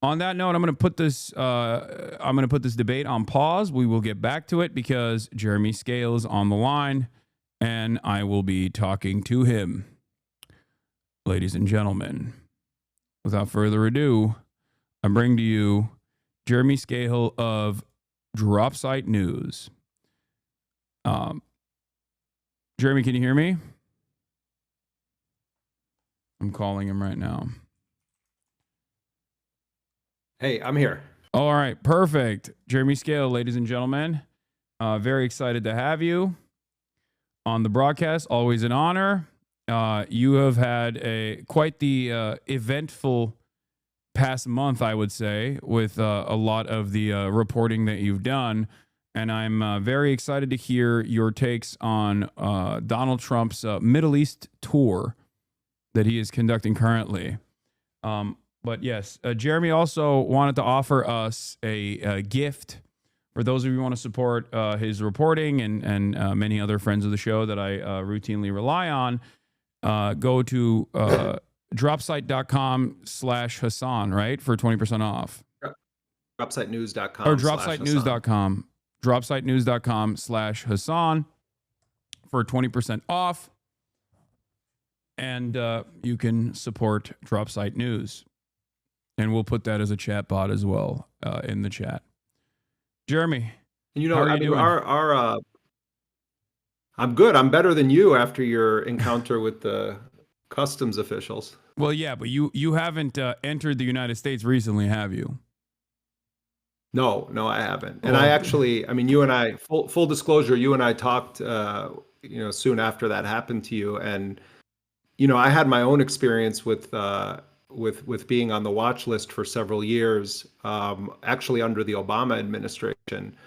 On that note, I'm going to put this. I'm going to put this debate on pause. We will get back to it because Jeremy Scahill is on the line, and I will be talking to him. Ladies and gentlemen, without further ado, I bring to you Jeremy Scahill of Dropsite News. Jeremy, can you hear me? I'm calling him right now. Hey, I'm here. All right, perfect. Jeremy Scahill, ladies and gentlemen. Very excited to have you on the broadcast. Always an honor. You have had quite the eventful past month, I would say, with a lot of the reporting that you've done. And I'm very excited to hear your takes on Donald Trump's Middle East tour that he is conducting currently. But yes, Jeremy also wanted to offer us a gift for those of you who want to support his reporting and many other friends of the show that I routinely rely on. Go to dropsite.com/Hasan, right? For 20% off. Dropsitenews.com. Or dropsitenews.com. Dropsitenews.com/Hasan for 20% off. And you can support Dropsite News. And we'll put that as a chat bot as well in the chat. Jeremy, You know, how are you I mean, doing? I'm good. I'm better than you after your encounter with the customs officials. Well, yeah, but you haven't entered the United States recently, have you? No, I haven't. And I actually, I mean, you and I, full disclosure, you and I talked, soon after that happened to you. And, I had my own experience with being on the watch list for several years, actually under the Obama administration,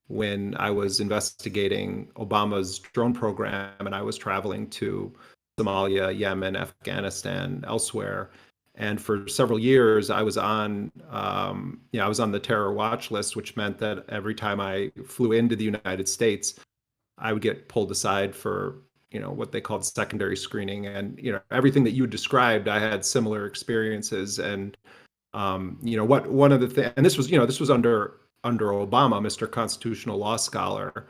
when I was investigating Obama's drone program and I was traveling to Somalia, Yemen, Afghanistan, elsewhere. And for several years, I was on the terror watch list, which meant that every time I flew into the United States, I would get pulled aside for, what they called secondary screening. And, everything that you described, I had similar experiences. And, one of the things, and this was under Obama, Mr. Constitutional Law Scholar.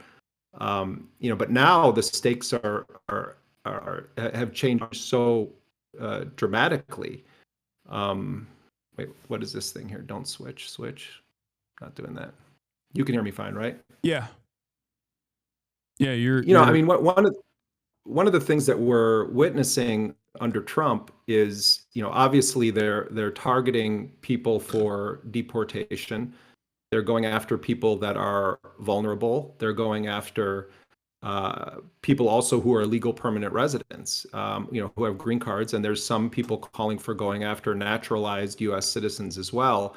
But now the stakes have changed so dramatically. Wait, what is this thing here? Don't switch. Not doing that. You can hear me fine, right? Yeah. Yeah, I mean, one of the things that we're witnessing under Trump is, obviously they're targeting people for deportation. They're going after people that are vulnerable. They're going after people also who are legal permanent residents, who have green cards, and there's some people calling for going after naturalized U.S. citizens as well.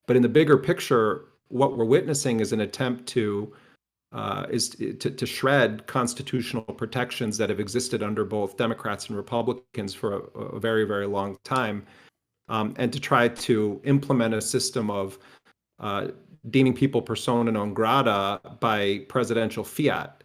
But in the bigger picture, what we're witnessing is an attempt to shred constitutional protections that have existed under both Democrats and Republicans for a very, very long time, and to try to implement a system of deeming people persona non grata by presidential fiat.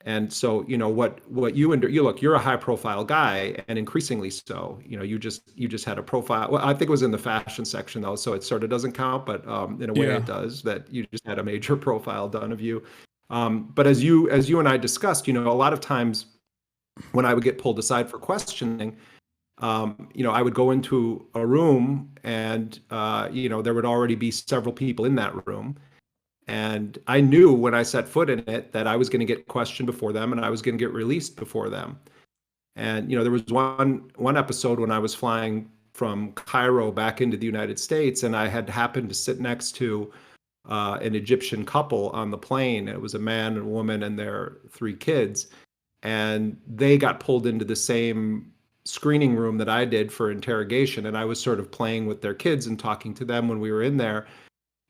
And so, what you look, you're a high profile guy, and increasingly so. You just had a profile. Well, I think it was in the fashion section though, so it sort of doesn't count, but in a way it does. That you just had a major profile done of you. But as you and I discussed, a lot of times when I would get pulled aside for questioning, I would go into a room and there would already be several people in that room. And I knew when I set foot in it that I was going to get questioned before them and I was going to get released before them. And, there was one episode when I was flying from Cairo back into the United States, and I had happened to sit next to an Egyptian couple on the plane. It was a man and a woman and their 3 kids. And they got pulled into the same screening room that I did for interrogation. And I was sort of playing with their kids and talking to them when we were in there.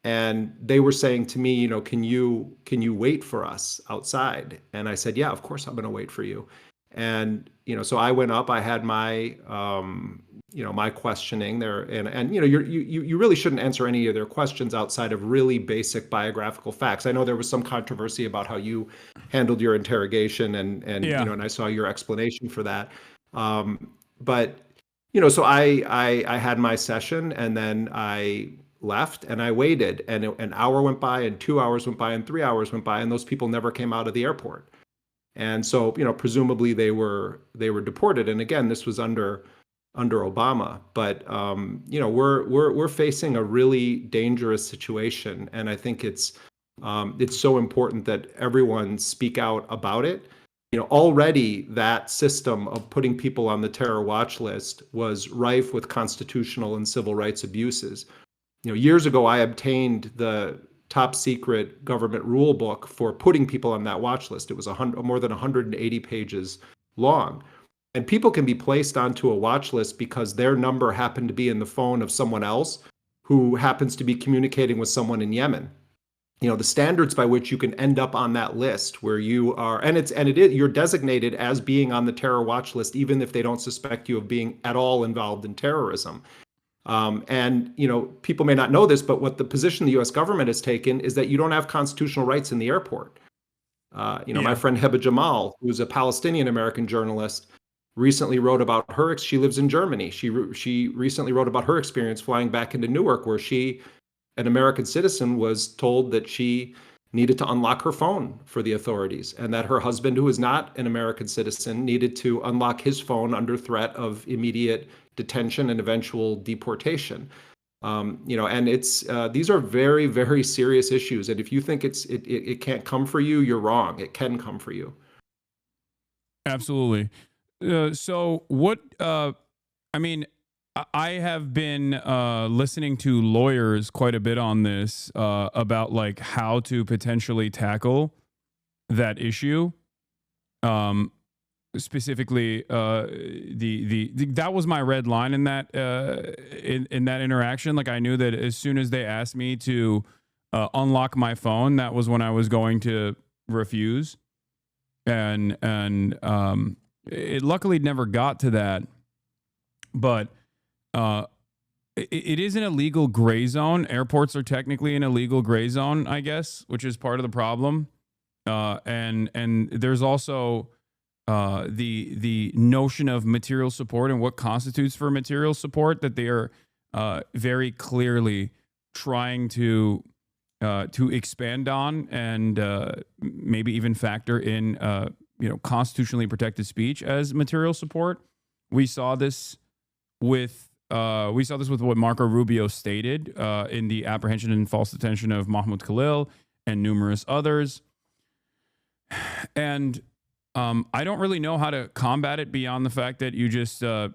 And they were saying to me, can you wait for us outside? And I said, yeah, of course I'm going to wait for you. And, so I went up, I had my, my questioning there. And you really shouldn't answer any of their questions outside of really basic biographical facts. I know there was some controversy about how you handled your interrogation and and I saw your explanation for that. But, so I had my session, and then I left, and I waited, and an hour went by, and 2 hours went by, and 3 hours went by, and those people never came out of the airport. And so, presumably they were deported. And again, this was under Obama. But we're facing a really dangerous situation, and I think it's so important that everyone speak out about it. Already that system of putting people on the terror watch list was rife with constitutional and civil rights abuses. Years ago, I obtained the top secret government rule book for putting people on that watch list. It was more than 180 pages long. And people can be placed onto a watch list because their number happened to be in the phone of someone else who happens to be communicating with someone in Yemen. The standards by which you can end up on that list where you are, you're designated as being on the terror watch list, even if they don't suspect you of being at all involved in terrorism. People may not know this, but what the position the U.S. government has taken is that you don't have constitutional rights in the airport. My friend Heba Jamal, who's a Palestinian American journalist, recently wrote about she lives in Germany. She recently wrote about her experience flying back into Newark, where an American citizen, was told that she needed to unlock her phone for the authorities, and that her husband, who is not an American citizen, needed to unlock his phone under threat of immediate detention and eventual deportation. And it's these are very, very serious issues. And if you think it can't come for you, you're wrong. It can come for you. Absolutely. So what? I have been listening to lawyers quite a bit on this about like how to potentially tackle that issue. Specifically, that was my red line in that in that interaction. Like I knew that as soon as they asked me to unlock my phone, that was when I was going to refuse. And it luckily never got to that, but. It is an illegal gray zone. Airports are technically an illegal gray zone, I guess, which is part of the problem. And there's also the notion of material support and what constitutes for material support that they are very clearly trying to expand on and maybe even factor in constitutionally protected speech as material support. We saw this with what Marco Rubio stated in the apprehension and false detention of Mahmoud Khalil and numerous others. And I don't really know how to combat it beyond the fact that you just don't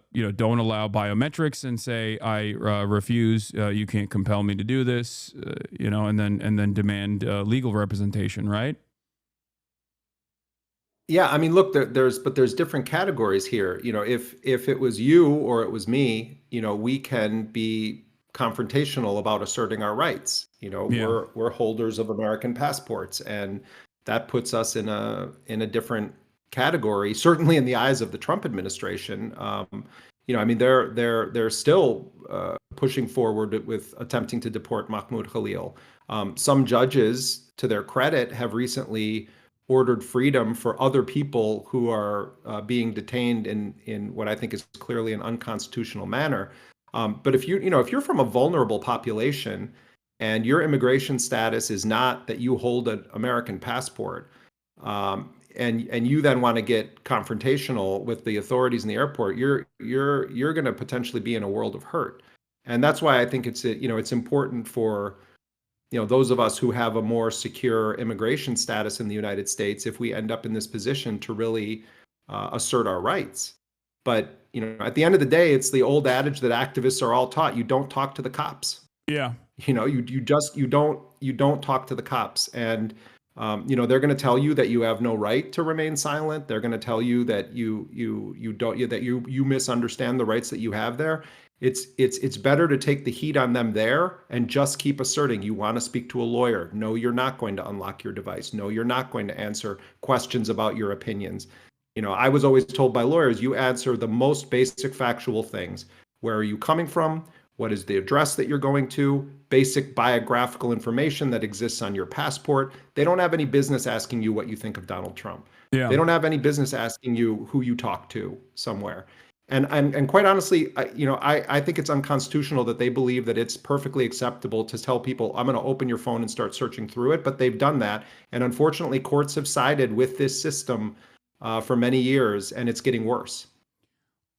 allow biometrics and say I refuse. You can't compel me to do this. And then demand legal representation, right? Yeah, I mean, look, there's different categories here. If it was you or it was me, we can be confrontational about asserting our rights. We're holders of American passports, and that puts us in a different category. Certainly, in the eyes of the Trump administration, they're still pushing forward with attempting to deport Mahmoud Khalil. Some judges, to their credit, have recently ordered freedom for other people who are being detained in what I think is clearly an unconstitutional manner. But if you're from a vulnerable population and your immigration status is not that you hold an American passport, and you then want to get confrontational with the authorities in the airport, you're going to potentially be in a world of hurt. And that's why I think it's important for those of us who have a more secure immigration status in the United States, if we end up in this position, to really assert our rights. But at the end of the day, it's the old adage that activists are all taught: you don't talk to the cops. Yeah. You don't talk to the cops, and they're going to tell you that you have no right to remain silent. They're going to tell you that you misunderstand the rights that you have there. It's better to take the heat on them there and just keep asserting you want to speak to a lawyer. No, you're not going to unlock your device. No, you're not going to answer questions about your opinions. I was always told by lawyers, you answer the most basic factual things. Where are you coming from? What is the address that you're going to? Basic biographical information that exists on your passport. They don't have any business asking you what you think of Donald Trump. Yeah. They don't have any business asking you who you talk to somewhere. And quite honestly, I think it's unconstitutional that they believe that it's perfectly acceptable to tell people, I'm going to open your phone and start searching through it. But they've done that. And unfortunately, courts have sided with this system for many years, and it's getting worse.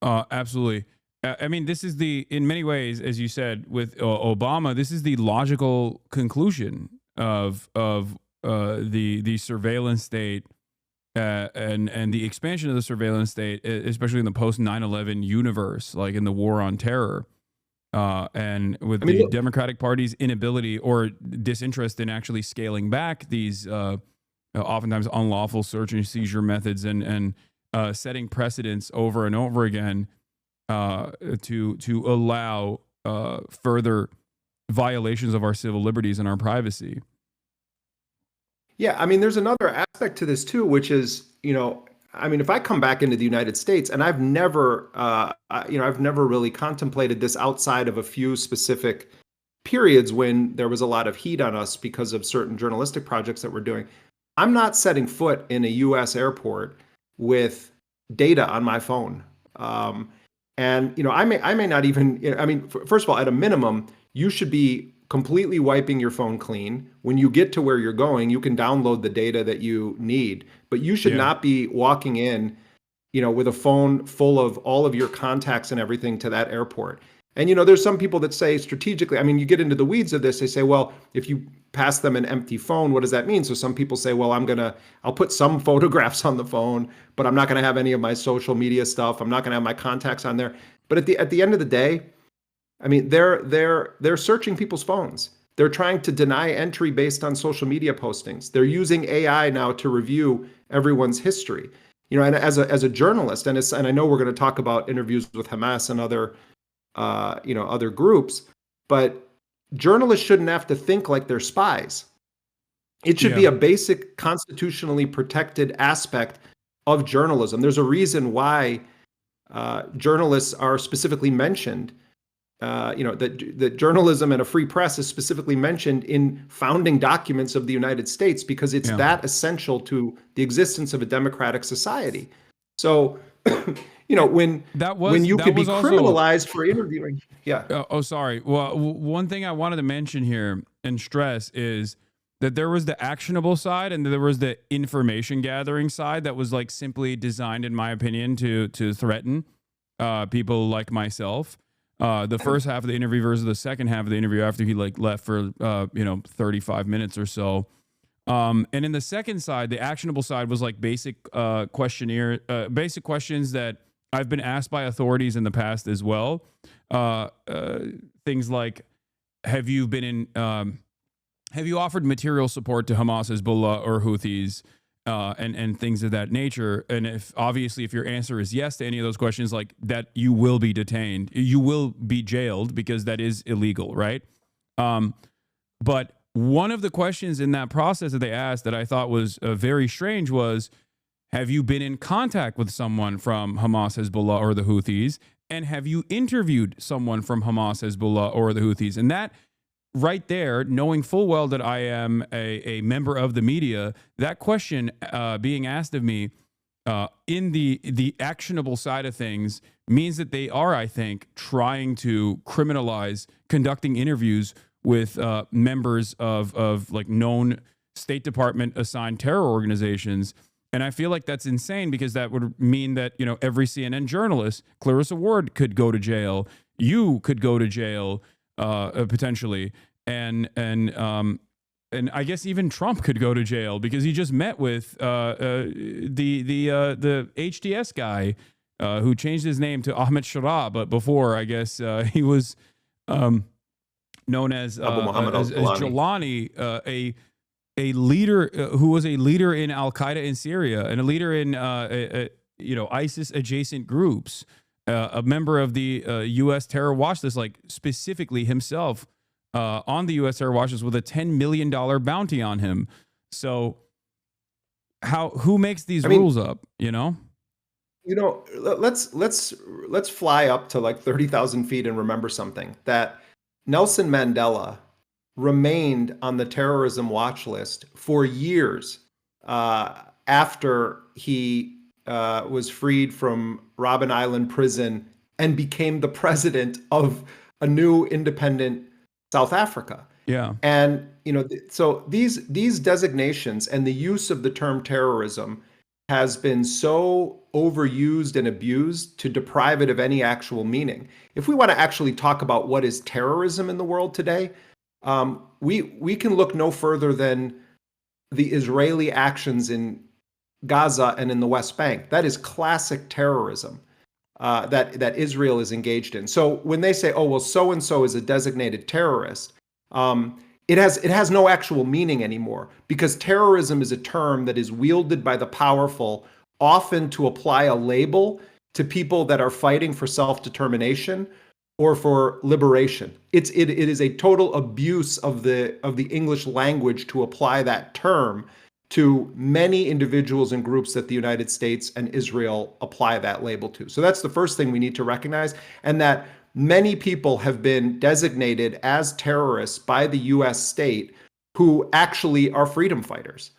Absolutely. I mean, this is in many ways, as you said, with Obama, this is the logical conclusion of the surveillance state and the expansion of the surveillance state, especially in the post 9/11 universe, like in the war on terror, and with the Democratic Party's inability or disinterest in actually scaling back these oftentimes unlawful search and seizure methods and setting precedents over and over again to allow further violations of our civil liberties and our privacy. Yeah, I mean, there's another aspect to this too, which is, I mean, if I come back into the United States, and I've never really contemplated this outside of a few specific periods when there was a lot of heat on us because of certain journalistic projects that we're doing. I'm not setting foot in a U.S. airport with data on my phone. And I may not even. I mean, first of all, at a minimum, you should be completely wiping your phone clean. When you get to where you're going, you can download the data that you need, but you should not be walking in, with a phone full of all of your contacts and everything to that airport. And, there's some people that say strategically, I mean, you get into the weeds of this, they say, well, if you pass them an empty phone, what does that mean? So some people say, well, I'll put some photographs on the phone, but I'm not going to have any of my social media stuff. I'm not going to have my contacts on there. But at the end of the day, I mean, they're searching people's phones. They're trying to deny entry based on social media postings. They're using AI now to review everyone's history. And as a journalist, and I know we're going to talk about interviews with Hamas and other groups, but journalists shouldn't have to think like they're spies. It should be a basic constitutionally protected aspect of journalism. There's a reason why journalists are specifically mentioned. That journalism and a free press is specifically mentioned in founding documents of the United States because it's that essential to the existence of a democratic society. So, when you could be criminalized for interviewing. Yeah. Sorry. Well, one thing I wanted to mention here and stress is that there was the actionable side and there was the information gathering side that was like simply designed, in my opinion, to threaten people like myself. The first half of the interview versus the second half of the interview after he left for 35 minutes or so. And in the second side, the actionable side was like basic questionnaire, basic questions that I've been asked by authorities in the past as well. Things like, have you offered material support to Hamas, Hezbollah, or Houthis? And things of that nature. And if your answer is yes to any of those questions, like that, you will be detained, you will be jailed because that is illegal, right? But one of the questions in that process that they asked that I thought was very strange was, have you been in contact with someone from Hamas, Hezbollah, or the Houthis? And have you interviewed someone from Hamas, Hezbollah, or the Houthis? And that right there, knowing full well that I am a member of the media, that question being asked of me in the actionable side of things means that they are, I think, trying to criminalize conducting interviews with members of like known State Department assigned terror organizations. And I feel like that's insane because that would mean that, every CNN journalist, Clarissa Ward, could go to jail. You could go to jail. Potentially, and I guess even Trump could go to jail because he just met with the HTS guy who changed his name to Ahmed Sharab, but before I guess he was known as Jelani, a leader who was a leader in Al Qaeda in Syria and a leader in ISIS adjacent groups. A member of the U.S. terror watch list, like specifically himself on the U.S. terror watch list with a $10 million bounty on him. So who makes these rules up, Let's fly up to like 30,000 feet and remember something, that Nelson Mandela remained on the terrorism watch list for years after he was freed from Robben Island prison and became the president of a new independent South Africa. Yeah. And so these designations and the use of the term terrorism has been so overused and abused to deprive it of any actual meaning. If we want to actually talk about what is terrorism in the world today, we can look no further than the Israeli actions in Gaza and in the West Bank. That is classic terrorism that Israel is engaged in. So when they say, "Oh, well, so and so is a designated terrorist," it has no actual meaning anymore, because terrorism is a term that is wielded by the powerful, often to apply a label to people that are fighting for self-determination or for liberation. It is a total abuse of the English language to apply that term to many individuals and groups that the United States and Israel apply that label to. So that's the first thing we need to recognize, and that many people have been designated as terrorists by the US state who actually are freedom fighters.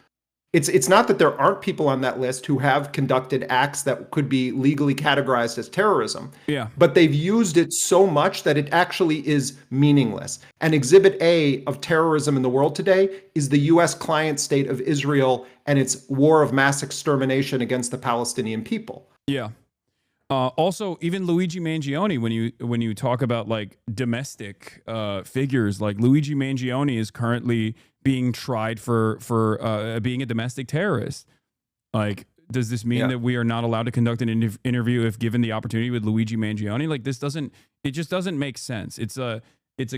It's not that there aren't people on that list who have conducted acts that could be legally categorized as terrorism. Yeah. But they've used it so much that it actually is meaningless. And Exhibit A of terrorism in the world today is the US client state of Israel and its war of mass extermination against the Palestinian people. Yeah. Also, even Luigi Mangione, when you talk about like domestic figures, like Luigi Mangione is currently being tried for being a domestic terrorist. Like, does this mean that we are not allowed to conduct an interview if given the opportunity with Luigi Mangione? Like, it just doesn't make sense. It's a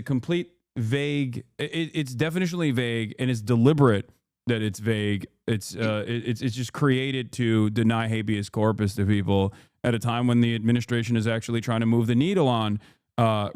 complete vague. It's definitionally vague, and it's deliberate that it's vague. It's just created to deny habeas corpus to people at a time when the administration is actually trying to move the needle on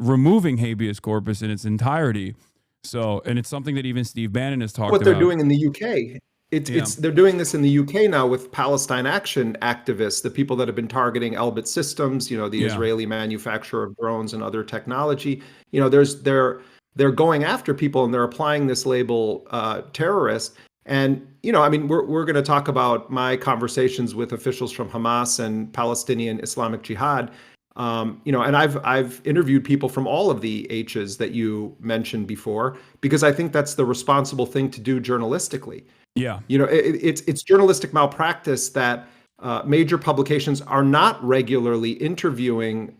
removing habeas corpus in its entirety. So, and it's something that even Steve Bannon has talked about. What they're doing in the UK. They're doing this in the UK now with Palestine Action activists, the people that have been targeting Elbit Systems, the Israeli manufacturer of drones and other technology. They're going after people, and they're applying this label terrorist. And we're going to talk about my conversations with officials from Hamas and Palestinian Islamic Jihad. And I've interviewed people from all of the H's that you mentioned before, because I think that's the responsible thing to do journalistically. Yeah. It's journalistic malpractice that major publications are not regularly interviewing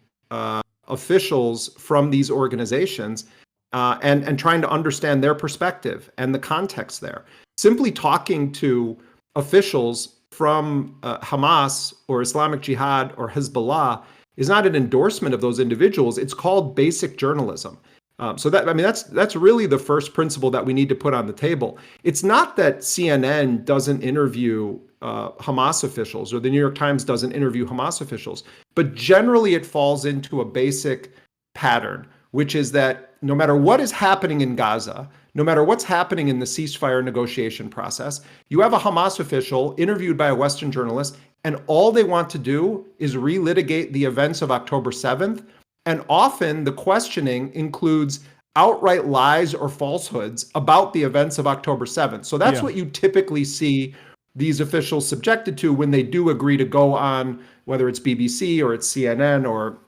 officials from these organizations and trying to understand their perspective and the context there. Simply talking to officials from Hamas or Islamic Jihad or Hezbollah is not an endorsement of those individuals. It's called basic journalism. That's really the first principle that we need to put on the table. It's not that CNN doesn't interview Hamas officials or the New York Times doesn't interview Hamas officials, but generally it falls into a basic pattern, which is that no matter what is happening in Gaza, no matter what's happening in the ceasefire negotiation process, you have a Hamas official interviewed by a Western journalist, and all they want to do is relitigate the events of October 7th. And often the questioning includes outright lies or falsehoods about the events of October 7th. So that's what you typically see these officials subjected to when they do agree to go on, whether it's BBC or it's CNN or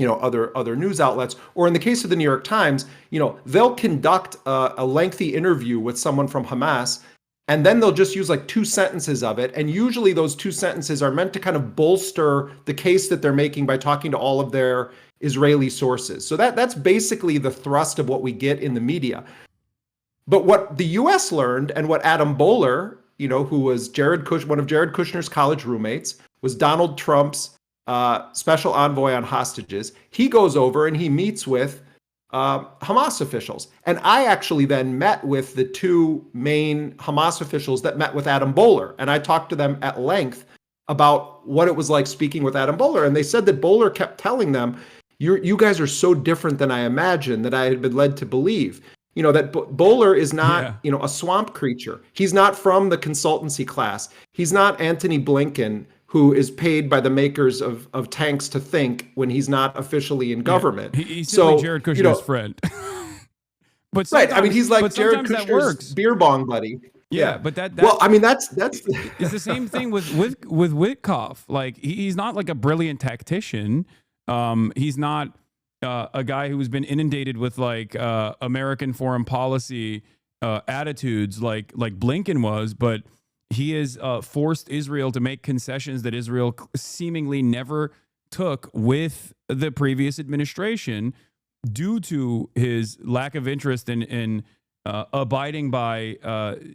other news outlets, or in the case of the New York Times, they'll conduct a lengthy interview with someone from Hamas, and then they'll just use like 2 sentences of it. And usually those 2 sentences are meant to kind of bolster the case that they're making by talking to all of their Israeli sources. So that's basically the thrust of what we get in the media. But what the US learned, and what Adam Boehler, who was one of Jared Kushner's college roommates, was Donald Trump's special envoy on hostages, he goes over and he meets with Hamas officials. And I actually then met with the 2 main Hamas officials that met with Adam Boehler. And I talked to them at length about what it was like speaking with Adam Boehler. And they said that Boehler kept telling them, you guys are so different than I imagined, that I had been led to believe. That Boehler is not, a swamp creature. He's not from the consultancy class. He's not Antony Blinken, who is paid by the makers of tanks to think when he's not officially in government. He's simply Jared Kushner's friend. But right. He's like Jared Kushner's beer bong buddy. Yeah, but that well, I mean, that's it's the same thing with Witkoff. Like he's not like a brilliant tactician. He's not a guy who's been inundated with like American foreign policy attitudes like Blinken was, but he has forced Israel to make concessions that Israel seemingly never took with the previous administration due to his lack of interest in abiding by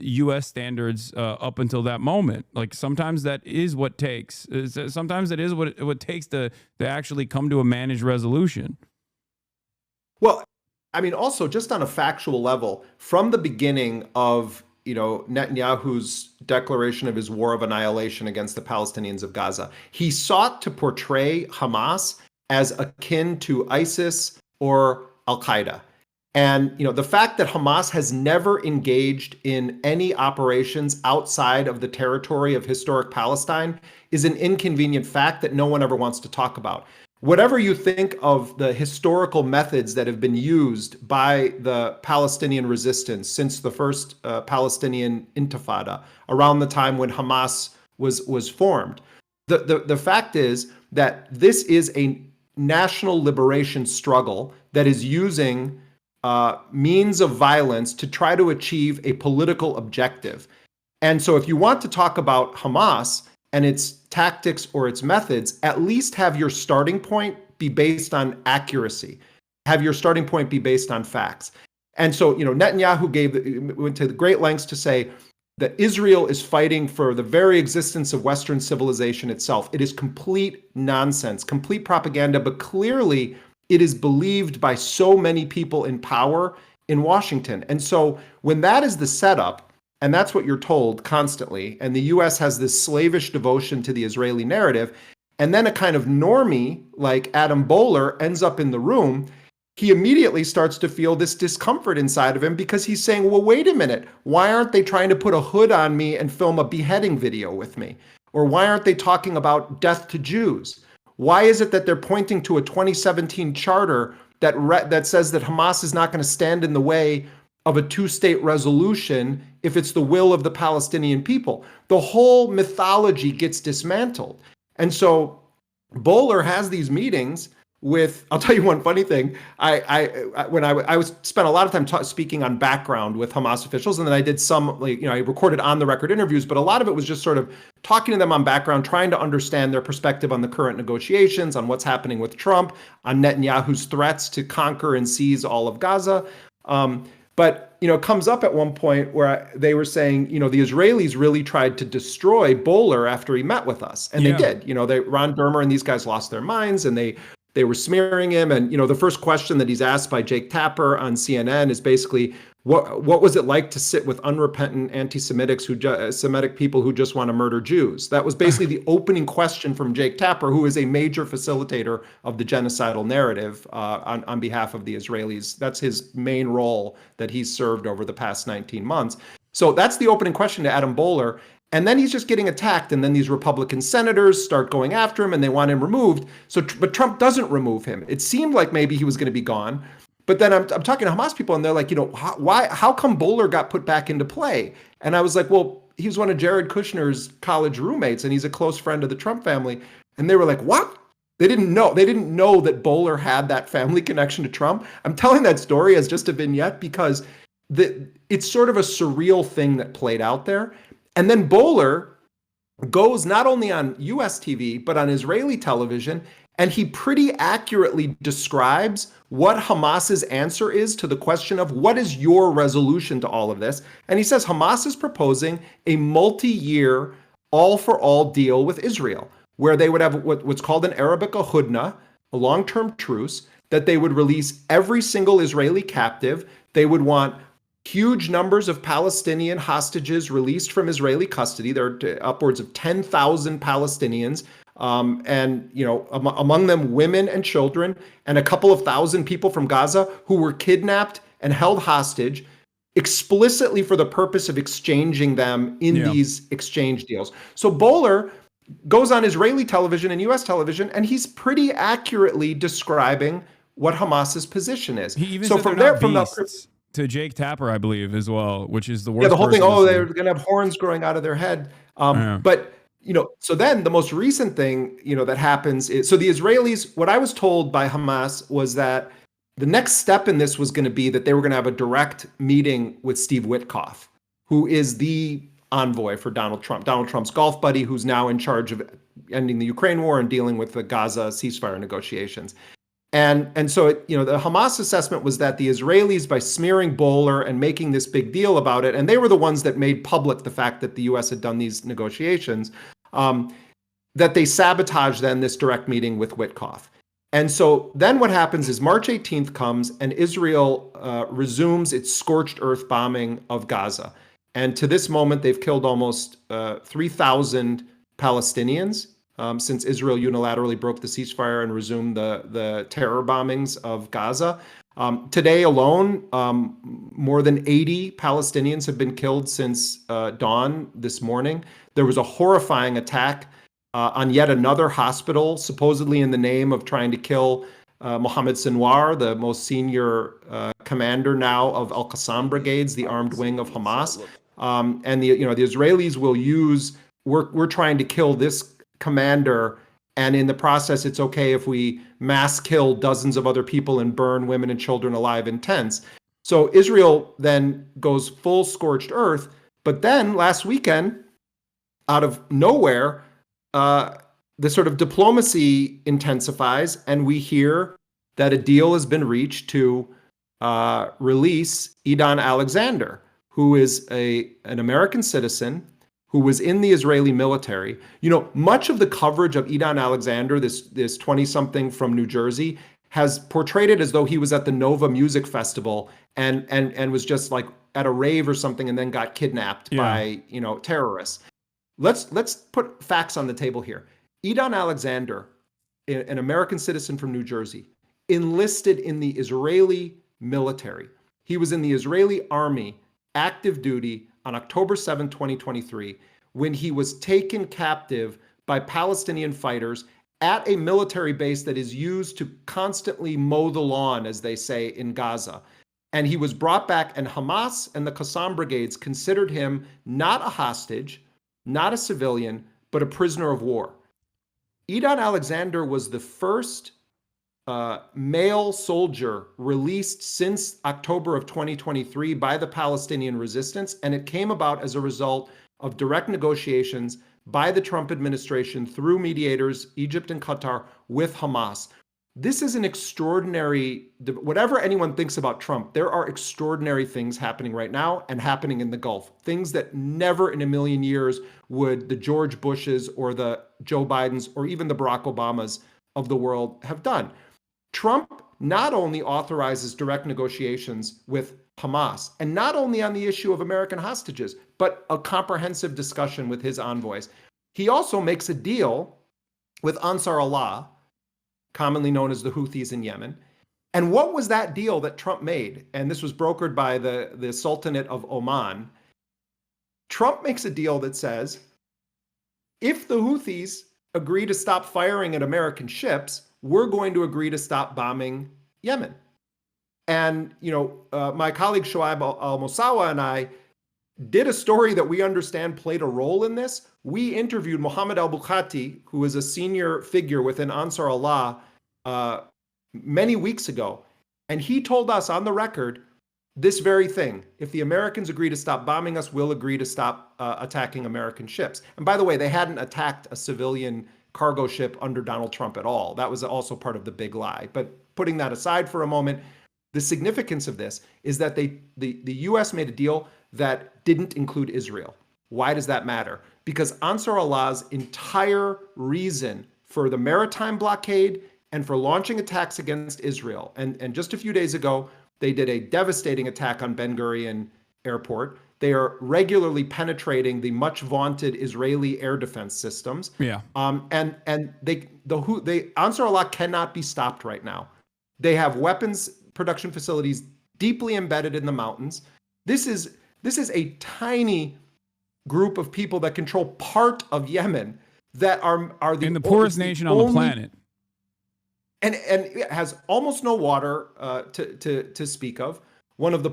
U.S. standards up until that moment. Like sometimes that is what takes. Sometimes it is what it takes to actually come to a managed resolution. Well, I mean, also just on a factual level, from the beginning of Netanyahu's declaration of his war of annihilation against the Palestinians of Gaza, he sought to portray Hamas as akin to ISIS or Al Qaeda. And the fact that Hamas has never engaged in any operations outside of the territory of historic Palestine is an inconvenient fact that no one ever wants to talk about. Whatever you think of the historical methods that have been used by the Palestinian resistance since the first Palestinian Intifada, around the time when Hamas was formed, the fact is that this is a national liberation struggle that is using means of violence to try to achieve a political objective. And so if you want to talk about Hamas and its tactics or its methods, at least have your starting point be based on accuracy. Have your starting point be based on facts. And so, Netanyahu went to great lengths to say that Israel is fighting for the very existence of Western civilization itself. It is complete nonsense, complete propaganda, but clearly it is believed by so many people in power in Washington. And so when that is the setup, and that's what you're told constantly, and the US has this slavish devotion to the Israeli narrative, and then a kind of normie like Adam Boehler ends up in the room, he immediately starts to feel this discomfort inside of him because he's saying, well, wait a minute, why aren't they trying to put a hood on me and film a beheading video with me? Or why aren't they talking about death to Jews? Why is it that they're pointing to a 2017 charter that says that Hamas is not going to stand in the way of a two-state resolution if it's the will of the Palestinian people? The whole mythology gets dismantled. And so Boehler has these meetings with, I'll tell you one funny thing. I spent a lot of time speaking on background with Hamas officials, and then I did some, I recorded on the record interviews, but a lot of it was just sort of talking to them on background, trying to understand their perspective on the current negotiations, on what's happening with Trump, on Netanyahu's threats to conquer and seize all of Gaza. But it comes up at one point where they were saying, the Israelis really tried to destroy Boehler after he met with us, and they did. Ron Dermer and these guys lost their minds, and they were smearing him. And the first question that he's asked by Jake Tapper on CNN is basically, what was it like to sit with unrepentant Semitic people who just want to murder Jews? That was basically the opening question from Jake Tapper, who is a major facilitator of the genocidal narrative on behalf of the Israelis. That's his main role that he's served over the past 19 months. So that's the opening question to Adam Boehler. And then he's just getting attacked. And then these Republican senators start going after him and they want him removed. But Trump doesn't remove him. It seemed like maybe he was going to be gone. But then I'm talking to Hamas people and they're like, how come Boehler got put back into play? And I was like, well, he was one of Jared Kushner's college roommates and he's a close friend of the Trump family. And they were like, what? They didn't know that Boehler had that family connection to Trump. I'm telling that story as just a vignette because it's sort of a surreal thing that played out there. And then Boehler goes not only on US TV, but on Israeli television, and he pretty accurately describes what Hamas's answer is to the question of what is your resolution to all of this. And he says Hamas is proposing a multi-year all-for-all deal with Israel, where they would have what's called an Arabic a hudna, a long-term truce, that they would release every single Israeli captive. They would want huge numbers of Palestinian hostages released from Israeli custody. There are upwards of 10,000 Palestinians, and among them women and children, and a couple of thousand people from Gaza who were kidnapped and held hostage explicitly for the purpose of exchanging them in these exchange deals. So Boehler goes on Israeli television and US television, and he's pretty accurately describing what Hamas's position is. He even so said from they're there, not beasts. to Jake Tapper, I believe, as well, which is the worst. Yeah, the whole thing. person to Oh, see. they're going to have horns growing out of their head. Yeah. But so then the most recent thing that happens is, so the Israelis. What I was told by Hamas was that the next step in this was going to be that they were going to have a direct meeting with Steve Witkoff, who is the envoy for Donald Trump's golf buddy, who's now in charge of ending the Ukraine war and dealing with the Gaza ceasefire negotiations. And so the Hamas assessment was that the Israelis, by smearing Bowler and making this big deal about it, and they were the ones that made public the fact that the U.S. had done these negotiations, that they sabotaged then this direct meeting with Witkoff. And so then what happens is March 18th comes and Israel resumes its scorched earth bombing of Gaza. And to this moment, they've killed almost 3,000 Palestinians since Israel unilaterally broke the ceasefire and resumed the terror bombings of Gaza. Today alone, more than 80 Palestinians have been killed since dawn this morning. There was a horrifying attack on yet another hospital, supposedly in the name of trying to kill Mohammed Sinwar, the most senior commander now of Al-Qassam brigades, the armed wing of Hamas. And the Israelis will use, we're trying to kill this commander, and in the process, it's okay if we mass kill dozens of other people and burn women and children alive in tents. So Israel then goes full scorched earth. But then last weekend, out of nowhere, the sort of diplomacy intensifies, and we hear that a deal has been reached to release Idan Alexander, who is an American citizen who was in the Israeli military. Much of the coverage of Idan Alexander, this 20-something from New Jersey, has portrayed it as though he was at the Nova Music Festival and was just like at a rave or something and then got kidnapped by terrorists. Let's put facts on the table here. Idan Alexander, an American citizen from New Jersey, enlisted in the Israeli military. He was in the Israeli army, active duty, on October 7, 2023, when he was taken captive by Palestinian fighters at a military base that is used to constantly mow the lawn, as they say, in Gaza. And he was brought back, and Hamas and the Qassam brigades considered him not a hostage, not a civilian, but a prisoner of war. Idan Alexander was the first male soldier released since October of 2023 by the Palestinian resistance, and it came about as a result of direct negotiations by the Trump administration through mediators, Egypt and Qatar, with Hamas. This is an extraordinary, whatever anyone thinks about Trump, there are extraordinary things happening right now and happening in the Gulf. Things that never in a million years would the George Bushes or the Joe Bidens or even the Barack Obamas of the world have done. Trump not only authorizes direct negotiations with Hamas, and not only on the issue of American hostages, but a comprehensive discussion with his envoys. He also makes a deal with Ansar Allah, commonly known as the Houthis in Yemen. And what was that deal that Trump made? And this was brokered by the Sultanate of Oman. Trump makes a deal that says, if the Houthis agree to stop firing at American ships, we're going to agree to stop bombing Yemen. And, my colleague Shoaib Al-Mosawa and I did a story that we understand played a role in this. We interviewed Mohammed al-Bukhati, who is a senior figure within Ansar Allah, many weeks ago. And he told us on the record this very thing. If the Americans agree to stop bombing us, we'll agree to stop attacking American ships. And by the way, they hadn't attacked a civilian cargo ship under Donald Trump at all. That was also part of the big lie. But putting that aside for a moment, the significance of this is that the U.S. made a deal that didn't include Israel. Why does that matter? Because Ansar Allah's entire reason for the maritime blockade and for launching attacks against Israel, and just a few days ago, they did a devastating attack on Ben Gurion Airport. They are regularly penetrating the much vaunted Israeli air defense systems. Yeah. And Ansar Allah cannot be stopped right now. They have weapons production facilities deeply embedded in the mountains. This is a tiny group of people that control part of Yemen that are the poorest nation on the planet. And it has almost no water to speak of. One of the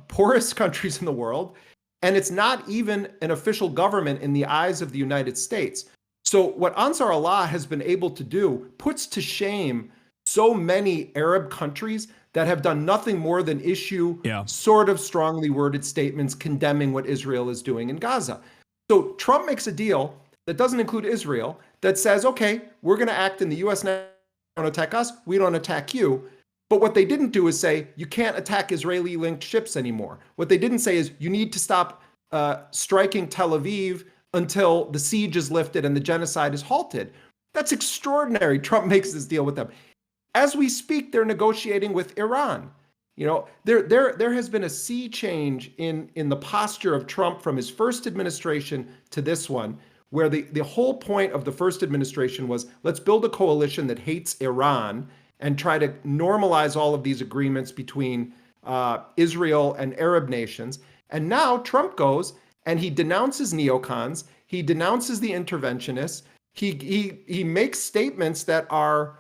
poorest countries in the world, and it's not even an official government in the eyes of the United States. So what Ansar Allah has been able to do puts to shame so many Arab countries that have done nothing more than issue sort of strongly worded statements condemning what Israel is doing in Gaza. So Trump makes a deal that doesn't include Israel, that says, okay, we're going to act in the U.S. now. You don't attack us, we don't attack you. But what they didn't do is say, you can't attack Israeli-linked ships anymore. What they didn't say is, you need to stop striking Tel Aviv until the siege is lifted and the genocide is halted. That's extraordinary. Trump makes this deal with them. As we speak, they're negotiating with Iran. You know, there has been a sea change in the posture of Trump from his first administration to this one, where the whole point of the first administration was, let's build a coalition that hates Iran and try to normalize all of these agreements between Israel and Arab nations. And now Trump goes and he denounces neocons, he denounces the interventionists, he makes statements that are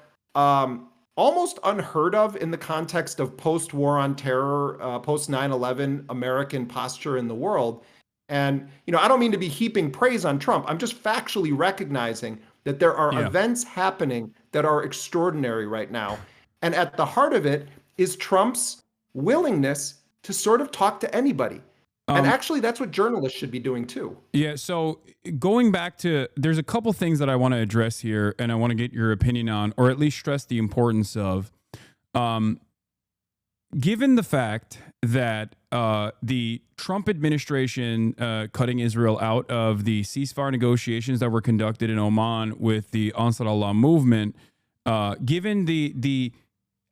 almost unheard of in the context of post-war on terror, post 9/11 American posture in the world. And, you know, I don't mean to be heaping praise on Trump. I'm just factually recognizing that there are events happening that are extraordinary right now. And at the heart of it is Trump's willingness to sort of talk to anybody. And actually, that's what journalists should be doing too. Yeah. So going back to, there's a couple things that I want to address here, and I want to get your opinion on, or at least stress the importance of. Given the fact that the Trump administration cutting Israel out of the ceasefire negotiations that were conducted in Oman with the Ansar Allah movement, given the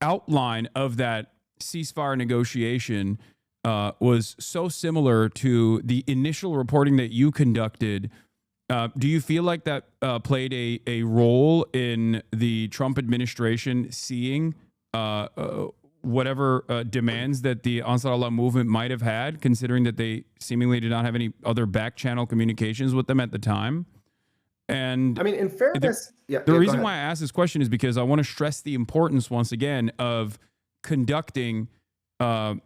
outline of that ceasefire negotiation was so similar to the initial reporting that you conducted, do you feel like that played a role in the Trump administration seeing whatever demands that the Ansar Allah movement might have had, considering that they seemingly did not have any other back channel communications with them at the time? And I mean, in fairness, the reason why I ask this question is because I want to stress the importance once again of conducting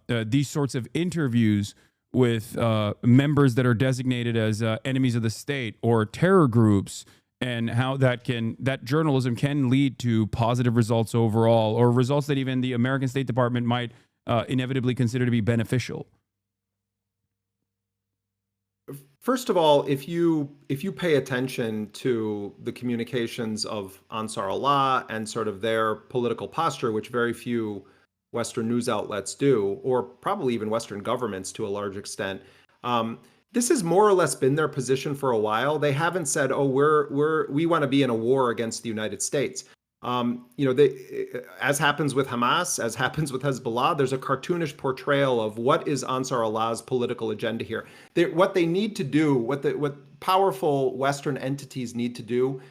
these sorts of interviews with members that are designated as enemies of the state or terror groups, and how that journalism can lead to positive results overall, or results that even the American State Department might inevitably consider to be beneficial. First of all, if you pay attention to the communications of Ansar Allah and sort of their political posture, which very few Western news outlets do, or probably even Western governments to a large extent, this has more or less been their position for a while. They haven't said, "Oh, we want to be in a war against the United States." As happens with Hamas, as happens with Hezbollah, there's a cartoonish portrayal of what is Ansar Allah's political agenda here. What they need to do, what powerful Western entities need to do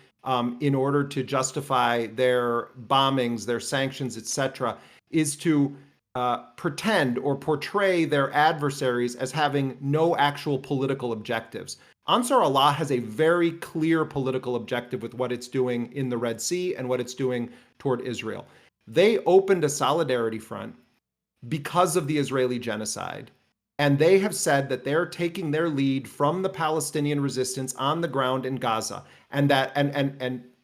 in order to justify their bombings, their sanctions, etc., is to pretend or portray their adversaries as having no actual political objectives. Ansar Allah has a very clear political objective with what it's doing in the Red Sea and what it's doing toward Israel. They opened a solidarity front because of the Israeli genocide, and they have said that they're taking their lead from the Palestinian resistance on the ground in Gaza, and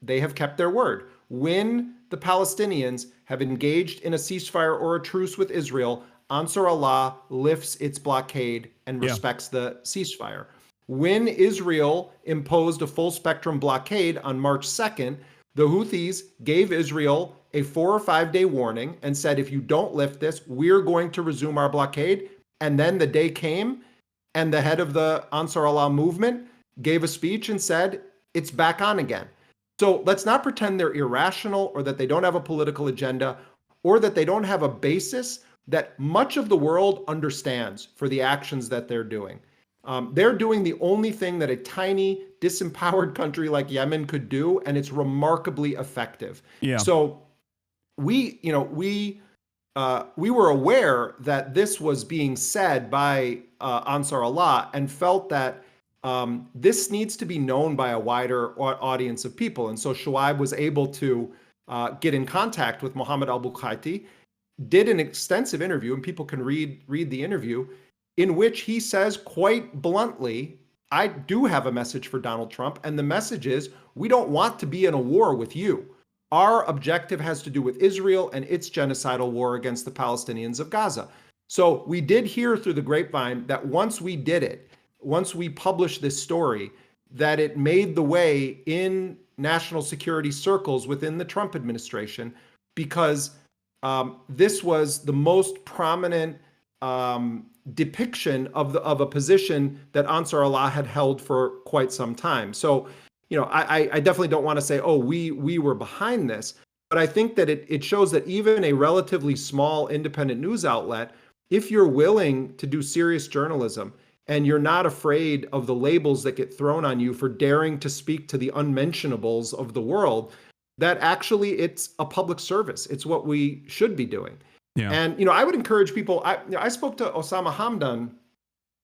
they have kept their word. When the Palestinians have engaged in a ceasefire or a truce with Israel, Ansar Allah lifts its blockade and respects the ceasefire. When Israel imposed a full spectrum blockade on March 2nd, the Houthis gave Israel a 4 or 5 day warning and said, if you don't lift this, we're going to resume our blockade. And then the day came and the head of the Ansar Allah movement gave a speech and said, it's back on again. So let's not pretend they're irrational or that they don't have a political agenda or that they don't have a basis that much of the world understands for the actions that they're doing. They're doing the only thing that a tiny, disempowered country like Yemen could do, and it's remarkably effective. Yeah. So we were aware that this was being said by Ansar Allah and felt that this needs to be known by a wider audience of people. And so Shuaib was able to get in contact with Mohammed al-Bukaiti did an extensive interview, and people can read the interview, in which he says quite bluntly, I do have a message for Donald Trump, and the message is, we don't want to be in a war with you. Our objective has to do with Israel and its genocidal war against the Palestinians of Gaza. So we did hear through the grapevine that once we did it, once we published this story, that it made the way in national security circles within the Trump administration, because this was the most prominent depiction of a position that Ansar Allah had held for quite some time. So, I definitely don't want to say, oh, we were behind this, but I think that it shows that even a relatively small independent news outlet, if you're willing to do serious journalism and you're not afraid of the labels that get thrown on you for daring to speak to the unmentionables of the world, that actually it's a public service. It's what we should be doing. Yeah. And, I would encourage people, I spoke to Osama Hamdan,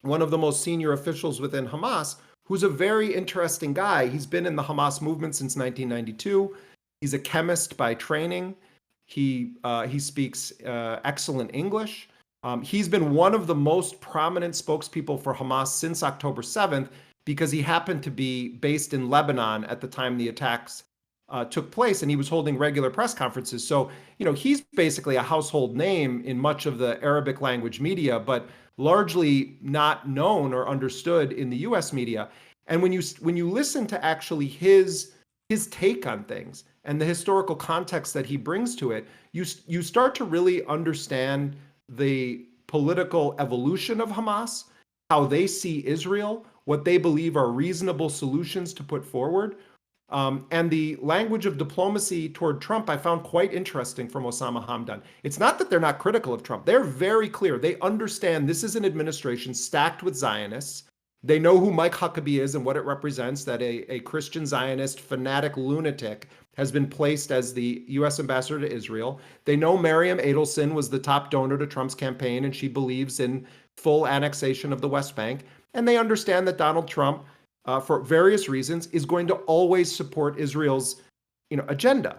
one of the most senior officials within Hamas, who's a very interesting guy. He's been in the Hamas movement since 1992. He's a chemist by training. He speaks excellent English. He's been one of the most prominent spokespeople for Hamas since October 7th, because he happened to be based in Lebanon at the time the attacks took place, and he was holding regular press conferences. So, he's basically a household name in much of the Arabic language media, but largely not known or understood in the U.S. media. And when you listen to actually his take on things and the historical context that he brings to it, you start to really understand the political evolution of Hamas, how they see Israel, what they believe are reasonable solutions to put forward. And the language of diplomacy toward Trump, I found quite interesting from Osama Hamdan. It's not that they're not critical of Trump. They're very clear. They understand this is an administration stacked with Zionists. They know who Mike Huckabee is and what it represents, that a Christian Zionist fanatic lunatic has been placed as the U.S. ambassador to Israel. They know Miriam Adelson was the top donor to Trump's campaign, and she believes in full annexation of the West Bank. And they understand that Donald Trump, for various reasons, is going to always support Israel's, agenda.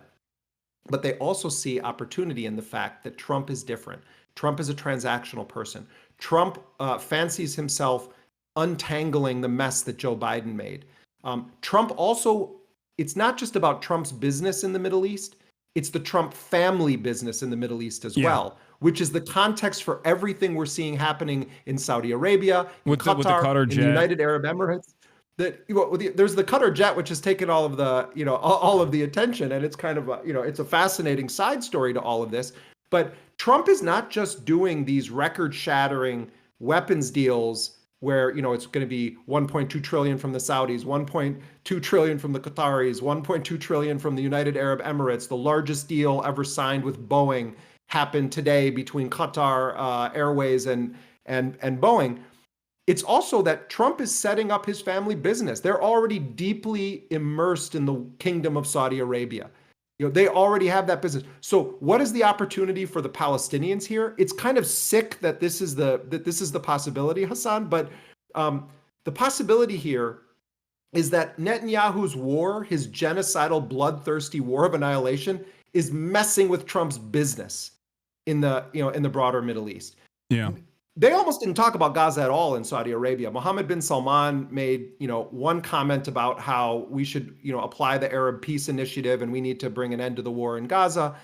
But they also see opportunity in the fact that Trump is different. Trump is a transactional person. Trump fancies himself untangling the mess that Joe Biden made. Trump also, it's not just about Trump's business in the Middle East, it's the Trump family business in the Middle East as well, which is the context for everything we're seeing happening in Saudi Arabia, in Qatar, in the United Arab Emirates. There's the Qatar jet, which has taken all of the, all of the attention, and it's kind of it's a fascinating side story to all of this. But Trump is not just doing these record-shattering weapons deals where it's going to be 1.2 trillion from the Saudis, 1.2 trillion from the Qataris, 1.2 trillion from the United Arab Emirates. The largest deal ever signed with Boeing happened today between Qatar Airways and Boeing. It's also that Trump is setting up his family business. They're already deeply immersed in the kingdom of Saudi Arabia. They already have that business. So what is the opportunity for the Palestinians here? It's kind of sick that this is the possibility, Hasan, but the possibility here is that Netanyahu's war, his genocidal, bloodthirsty war of annihilation, is messing with Trump's business in the broader Middle East. Yeah. They almost didn't talk about Gaza at all in Saudi Arabia. Mohammed bin Salman made, one comment about how we should, apply the Arab Peace Initiative and we need to bring an end to the war in Gaza.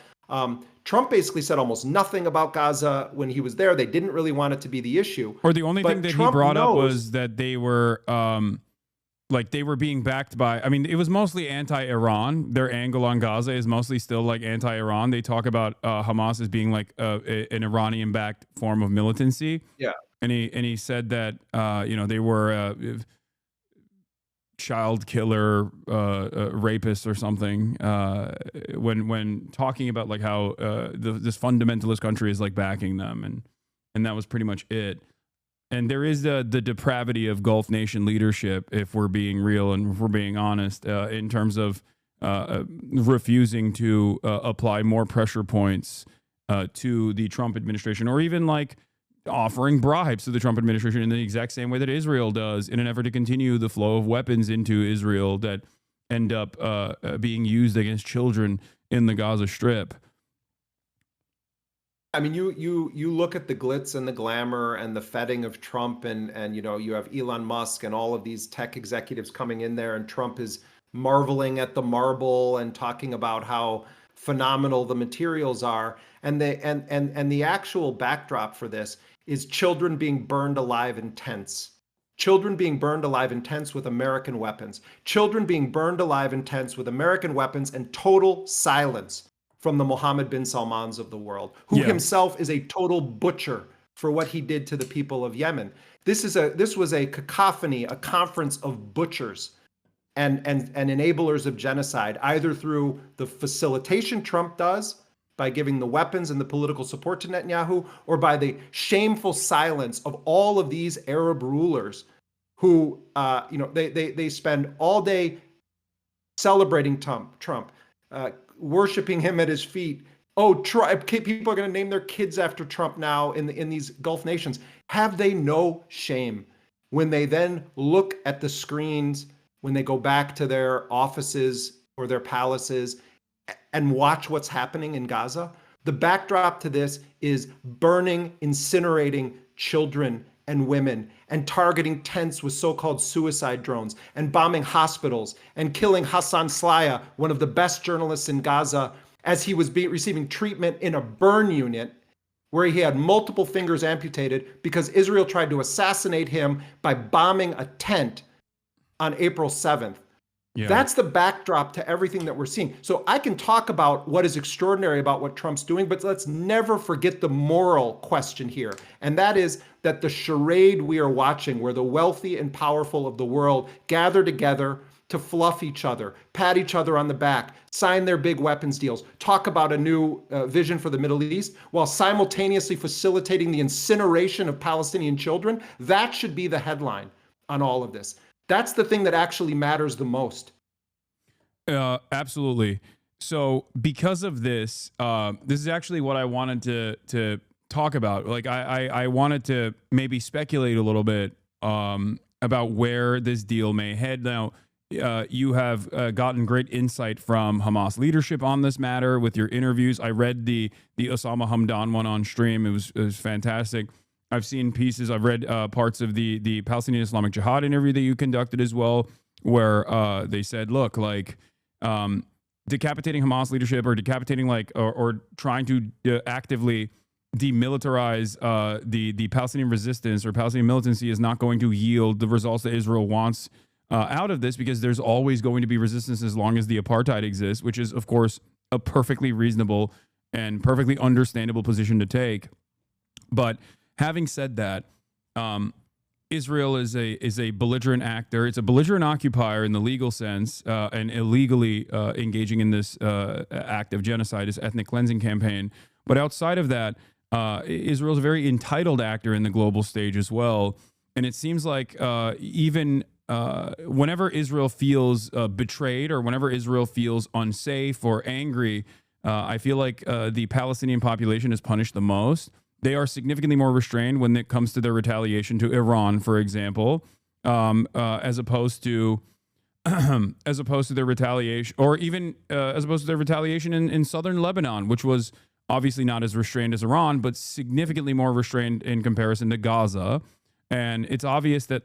Trump basically said almost nothing about Gaza when he was there. They didn't really want it to be the issue. Or the only thing that he brought up was that they were they were being backed by, it was mostly anti-Iran. Their angle on Gaza is mostly still like anti-Iran. They talk about Hamas as being like an Iranian-backed form of militancy. Yeah. And he said that, they were child killer rapists or something when talking about like how this fundamentalist country is like backing them. And that was pretty much it. And there is the depravity of Gulf nation leadership, if we're being real and if we're being honest, in terms of refusing to apply more pressure points to the Trump administration, or even like offering bribes to the Trump administration in the exact same way that Israel does, in an effort to continue the flow of weapons into Israel that end up being used against children in the Gaza Strip. I mean, you look at the glitz and the glamour and the feting of Trump, and you have Elon Musk and all of these tech executives coming in there, and Trump is marveling at the marble and talking about how phenomenal the materials are, and the actual backdrop for this is children being burned alive in tents. Children being burned alive in tents with American weapons. Children being burned alive in tents with American weapons, and total silence from the Mohammed bin Salmans of the world, who himself is a total butcher for what he did to the people of Yemen. This was a cacophony, a conference of butchers and enablers of genocide, either through the facilitation Trump does by giving the weapons and the political support to Netanyahu, or by the shameful silence of all of these Arab rulers who, they spend all day celebrating Trump, worshiping him at his feet. Oh, people are going to name their kids after Trump now in these Gulf nations. Have they no shame when they then look at the screens, when they go back to their offices or their palaces and watch what's happening in Gaza? The backdrop to this is burning, incinerating children and women, and targeting tents with so-called suicide drones, and bombing hospitals, and killing Hasan Slaya, one of the best journalists in Gaza, as he was receiving treatment in a burn unit where he had multiple fingers amputated because Israel tried to assassinate him by bombing a tent on April 7th. Yeah. That's the backdrop to everything that we're seeing. So I can talk about what is extraordinary about what Trump's doing, but let's never forget the moral question here. And that is that the charade we are watching, where the wealthy and powerful of the world gather together to fluff each other, pat each other on the back, sign their big weapons deals, talk about a new vision for the Middle East, while simultaneously facilitating the incineration of Palestinian children, that should be the headline on all of this. That's the thing that actually matters the most. Absolutely. So because of this, this is actually what I wanted to talk about. Like I wanted to maybe speculate a little bit about where this deal may head. Now, you have gotten great insight from Hamas leadership on this matter with your interviews. I read the Osama Hamdan one on stream. It was fantastic. I've seen pieces. I've read parts of the Palestinian Islamic Jihad interview that you conducted as well, where they said, look, like decapitating Hamas leadership, or decapitating or trying to actively demilitarize the Palestinian resistance or Palestinian militancy is not going to yield the results that Israel wants out of this, because there's always going to be resistance as long as the apartheid exists, which is, of course, a perfectly reasonable and perfectly understandable position to take. But having said that, Israel is a belligerent actor. It's a belligerent occupier in the legal sense, and illegally engaging in this act of genocide, this ethnic cleansing campaign. But outside of that, Israel is a very entitled actor in the global stage as well. And it seems like even whenever Israel feels betrayed, or whenever Israel feels unsafe or angry, I feel like the Palestinian population is punished the most. They are significantly more restrained when it comes to their retaliation to Iran, for example, as opposed to their retaliation, or even as opposed to their retaliation in southern Lebanon, which was obviously not as restrained as Iran, but significantly more restrained in comparison to Gaza. And it's obvious that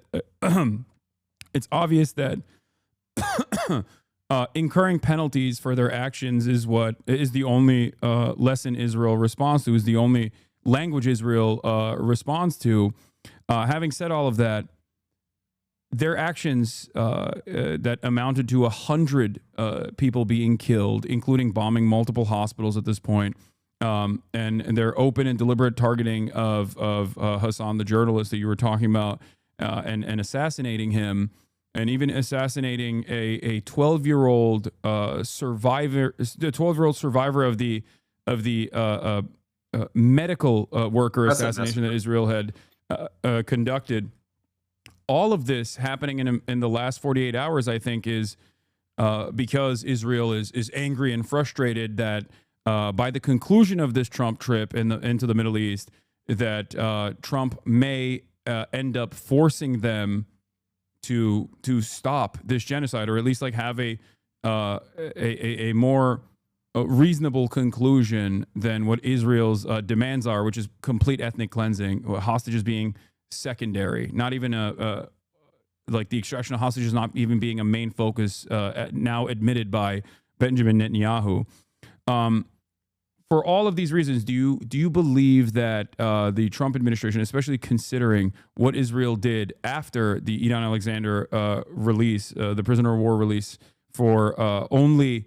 incurring penalties for their actions is the only lesson Israel responds to, is the only language Israel responds to. Having said all of that, their actions that amounted to 100 people being killed, including bombing multiple hospitals at this point, and their open and deliberate targeting of Hasan, the journalist that you were talking about, and assassinating him, and even assassinating a 12-year-old survivor, the 12-year-old survivor of the medical worker assassination that Israel had conducted. All of this happening in the last 48 hours, I think, is because Israel is angry and frustrated that by the conclusion of this Trump trip into the Middle East, that Trump may end up forcing them to stop this genocide, or at least like have a more reasonable conclusion than what Israel's demands are, which is complete ethnic cleansing, hostages being secondary, not even like the extraction of hostages not even being a main focus, now admitted by Benjamin Netanyahu. For all of these reasons, do you believe that the Trump administration, especially considering what Israel did after the Idan Alexander release, the prisoner of war release, for only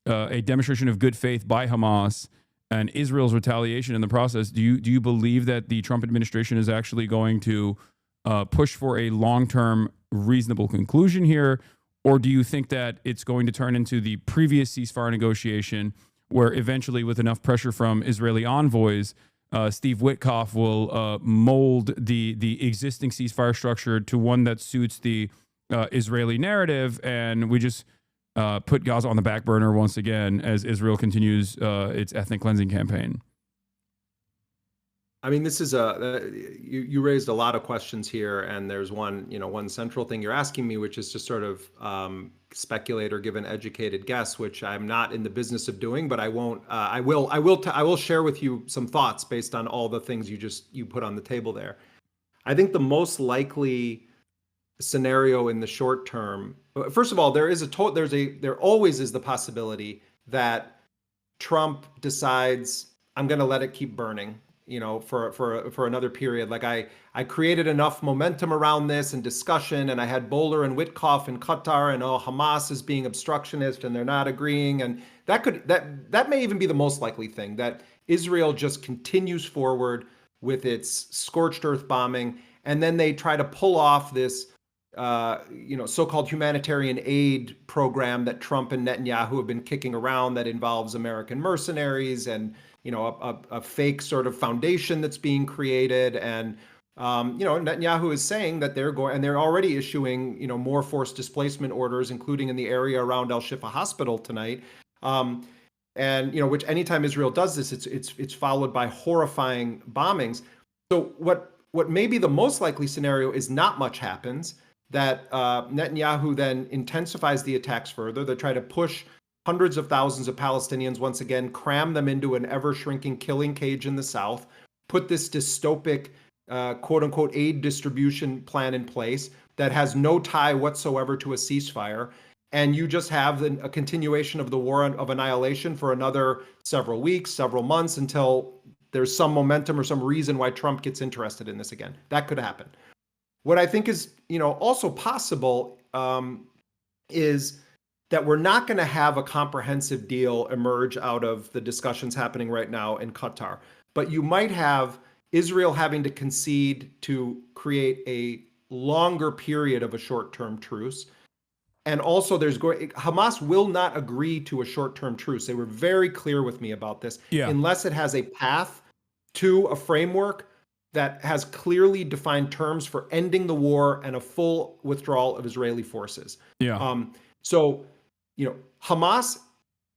a demonstration of good faith by Hamas and Israel's retaliation in the process, do you believe that the Trump administration is actually going to push for a long-term reasonable conclusion here, or do you think that it's going to turn into the previous ceasefire negotiation, where eventually, with enough pressure from Israeli envoys, Steve Witkoff will mold the existing ceasefire structure to one that suits the Israeli narrative, and we just put Gaza on the back burner once again as Israel continues its ethnic cleansing campaign? I mean, this is you raised a lot of questions here, and there's one central thing you're asking me, which is to sort of speculate or give an educated guess, which I'm not in the business of doing, but I won't. I will share with you some thoughts based on all the things you put on the table there. I think the most likely scenario in the short term, first of all, there always is the possibility that Trump decides, I'm going to let it keep burning, for another period. Like I created enough momentum around this and discussion, and I had Bowler and Witkoff in Qatar, and Hamas is being obstructionist and they're not agreeing, and that may even be the most likely thing, that Israel just continues forward with its scorched earth bombing, and then they try to pull off this so-called humanitarian aid program that Trump and Netanyahu have been kicking around, that involves American mercenaries and a fake sort of foundation that's being created. And Netanyahu is saying that they're already issuing more forced displacement orders, including in the area around Al Shifa Hospital tonight. And which anytime Israel does this, it's followed by horrifying bombings. So what may be the most likely scenario is not much happens, that Netanyahu then intensifies the attacks further. They try to push hundreds of thousands of Palestinians, once again, cram them into an ever-shrinking killing cage in the south, put this dystopic, quote-unquote, aid distribution plan in place that has no tie whatsoever to a ceasefire. And you just have a continuation of the war of annihilation for another several weeks, several months, until there's some momentum or some reason why Trump gets interested in this again. That could happen. What I think is, also possible is that we're not going to have a comprehensive deal emerge out of the discussions happening right now in Qatar. But you might have Israel having to concede to create a longer period of a short-term truce. And also Hamas will not agree to a short-term truce. They were very clear with me about this. Yeah. Unless it has a path to a framework that has clearly defined terms for ending the war and a full withdrawal of Israeli forces. Yeah. So Hamas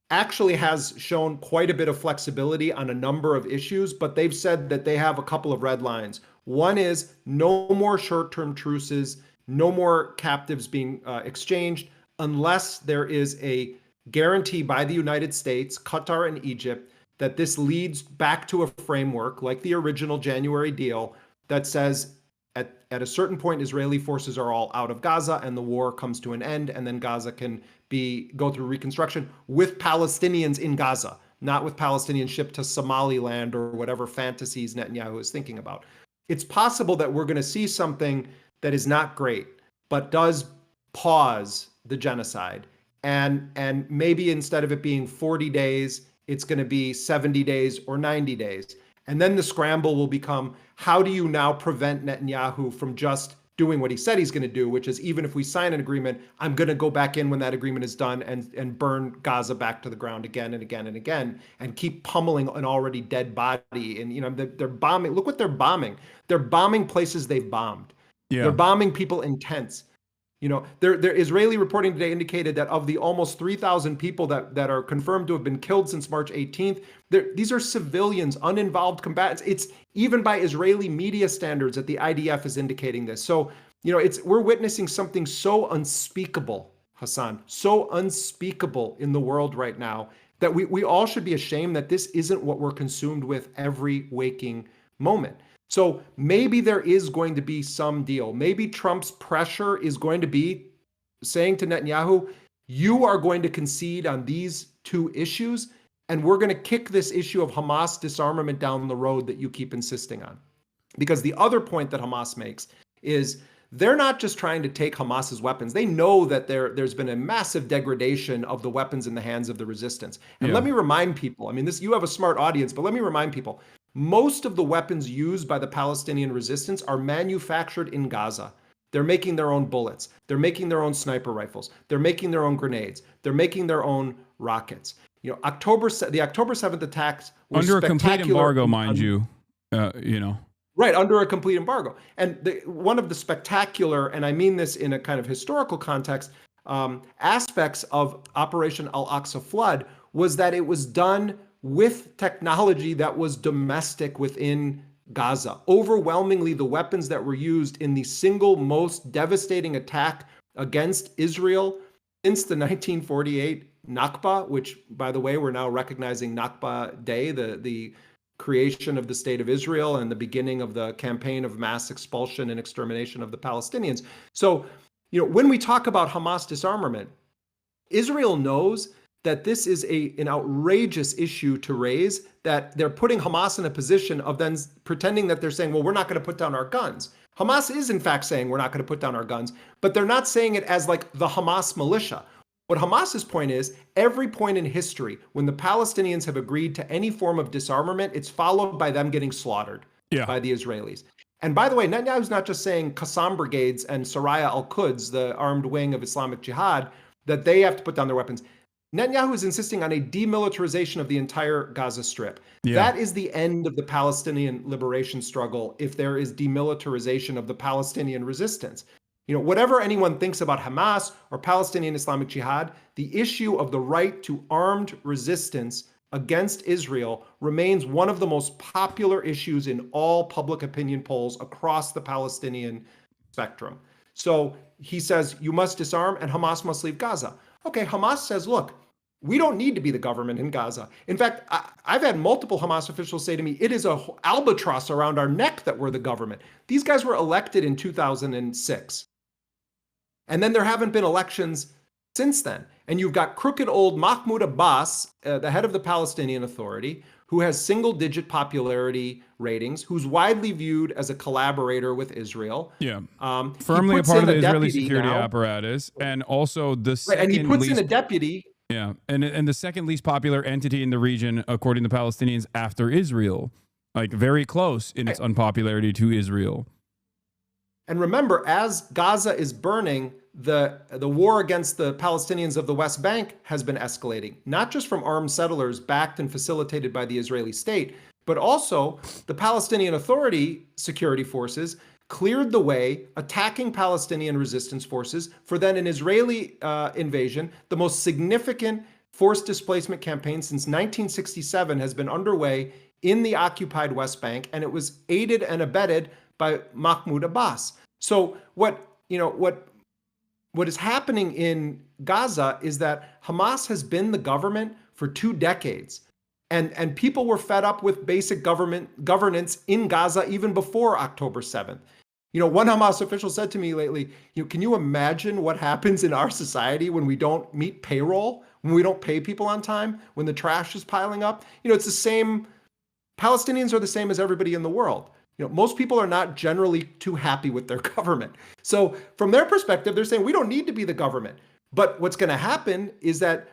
actually has shown quite a bit of flexibility on a number of issues, but they've said that they have a couple of red lines. One is no more short-term truces, no more captives being exchanged, unless there is a guarantee by the United States, Qatar, and Egypt that this leads back to a framework like the original January deal that says at a certain point, Israeli forces are all out of Gaza and the war comes to an end, and then Gaza can go through reconstruction with Palestinians in Gaza, not with Palestinians shipped to Somaliland or whatever fantasies Netanyahu is thinking about. It's possible that we're going to see something that is not great, but does pause the genocide. And maybe instead of it being 40 days, it's going to be 70 days or 90 days. And then the scramble will become, how do you now prevent Netanyahu from just doing what he said he's going to do, which is, even if we sign an agreement, I'm going to go back in when that agreement is done and burn Gaza back to the ground again and again and again, and keep pummeling an already dead body. And, they're bombing. Look what they're bombing. They're bombing places they've bombed. Yeah. They're bombing people in tents. Their Israeli reporting today indicated that of the almost 3,000 people that are confirmed to have been killed since March 18th, these are civilians, uninvolved combatants. It's even by Israeli media standards that the IDF is indicating this. So, we're witnessing something so unspeakable, Hasan, so unspeakable in the world right now, that we all should be ashamed that this isn't what we're consumed with every waking moment. So maybe there is going to be some deal. Maybe Trump's pressure is going to be saying to Netanyahu, you are going to concede on these two issues, and we're going to kick this issue of Hamas disarmament down the road that you keep insisting on. Because the other point that Hamas makes is they're not just trying to take Hamas's weapons. They know that there's been a massive degradation of the weapons in the hands of the resistance. And let me remind people, I mean, you have a smart audience, but let me remind people, most of the weapons used by the Palestinian resistance are manufactured in Gaza. They're making their own bullets. They're making their own sniper rifles. They're making their own grenades. They're making their own rockets. The October 7th attacks were under a complete embargo, mind you. Right, under a complete embargo. And one of the spectacular, and I mean this in a kind of historical context, aspects of Operation Al-Aqsa Flood was that it was done with technology that was domestic within Gaza. Overwhelmingly, the weapons that were used in the single most devastating attack against Israel since the 1948 Nakba, which, by the way, we're now recognizing Nakba Day, the creation of the state of Israel and the beginning of the campaign of mass expulsion and extermination of the Palestinians. So, when we talk about Hamas disarmament, Israel knows that this is an outrageous issue to raise, that they're putting Hamas in a position of then pretending that they're saying, well, we're not going to put down our guns. Hamas is in fact saying we're not going to put down our guns, but they're not saying it as like the Hamas militia. What Hamas's point is, every point in history when the Palestinians have agreed to any form of disarmament, it's followed by them getting slaughtered by the Israelis. And by the way, Netanyahu's not just saying Qassam brigades and Saraya al-Quds, the armed wing of Islamic Jihad, that they have to put down their weapons. Netanyahu is insisting on a demilitarization of the entire Gaza Strip. That is the end of the Palestinian liberation struggle if there is demilitarization of the Palestinian resistance. Whatever anyone thinks about Hamas or Palestinian Islamic Jihad, the issue of the right to armed resistance against Israel remains one of the most popular issues in all public opinion polls across the Palestinian spectrum. So he says, you must disarm and Hamas must leave Gaza. Okay, Hamas says, look, we don't need to be the government in Gaza. In fact, I've had multiple Hamas officials say to me, it is an albatross around our neck that we're the government. These guys were elected in 2006. And then there haven't been elections since then. And you've got crooked old Mahmoud Abbas, the head of the Palestinian Authority, who has single-digit popularity ratings, who's widely viewed as a collaborator with Israel. Firmly a part of the Israeli security apparatus, and also the second and he puts in a deputy. And the second least popular entity in the region, according to Palestinians, after Israel, like very close in its unpopularity to Israel. And remember, as Gaza is burning, the war against the Palestinians of the West Bank has been escalating, not just from armed settlers backed and facilitated by the Israeli state, but also the Palestinian Authority security forces cleared the way, attacking Palestinian resistance forces for then an Israeli invasion. The most significant forced displacement campaign since 1967 has been underway in the occupied West Bank, and it was aided and abetted by Mahmoud Abbas. So what is happening in Gaza is that Hamas has been the government for 2 decades. And people were fed up with basic governance in Gaza even before October 7th. One Hamas official said to me lately, can you imagine what happens in our society when we don't meet payroll, when we don't pay people on time, when the trash is piling up? It's the same. Palestinians are the same as everybody in the world. Most people are not generally too happy with their government. So from their perspective, they're saying we don't need to be the government. But what's going to happen is that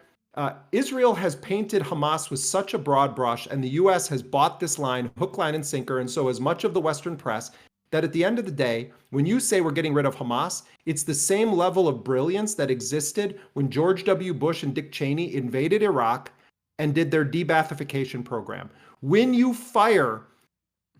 Israel has painted Hamas with such a broad brush, and the U.S. has bought this line, hook, line, and sinker, and so has much of the Western press, that at the end of the day, when you say we're getting rid of Hamas, it's the same level of brilliance that existed when George W. Bush and Dick Cheney invaded Iraq and did their de-Baathification program. When you fire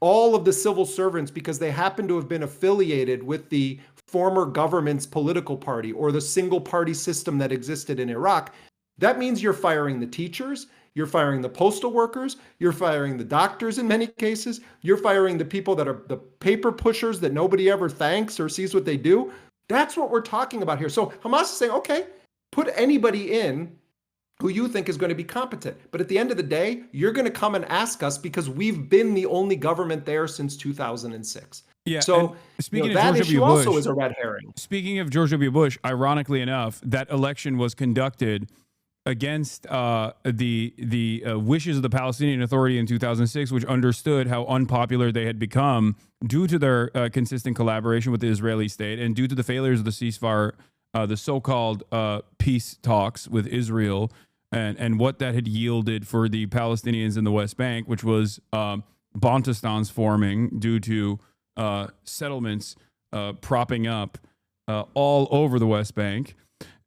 all of the civil servants because they happen to have been affiliated with the former government's political party or the single party system that existed in Iraq, that means you're firing the teachers, you're firing the postal workers, you're firing the doctors in many cases, you're firing the people that are the paper pushers that nobody ever thanks or sees what they do. That's what we're talking about here. So Hamas is saying, okay, put anybody in who you think is going to be competent. But at the end of the day, you're going to come and ask us because we've been the only government there since 2006. Yeah. So speaking of that George issue W. Bush, also is a red herring. Speaking of George W. Bush, ironically enough, that election was conducted against the wishes of the Palestinian Authority in 2006, which understood how unpopular they had become due to their consistent collaboration with the Israeli state and due to the failures of the ceasefire, the so-called peace talks with Israel, and what that had yielded for the Palestinians in the West Bank, which was Bantustans forming due to settlements propping up all over the West Bank.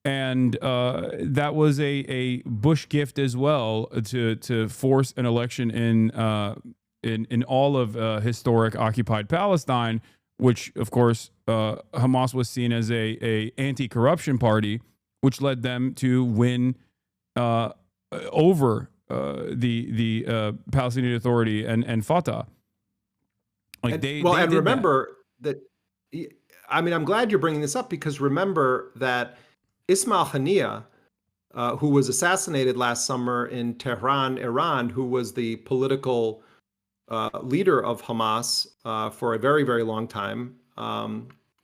And that was a Bush gift as well to force an election in all of historic occupied Palestine, which of course Hamas was seen as a anti-corruption party, which led them to win over the Palestinian Authority and Fatah. And remember that. I mean, I'm glad you're bringing this up, because remember that Ismail Haniyeh, who was assassinated last summer in Tehran, Iran, who was the political leader of Hamas for a very, very long time,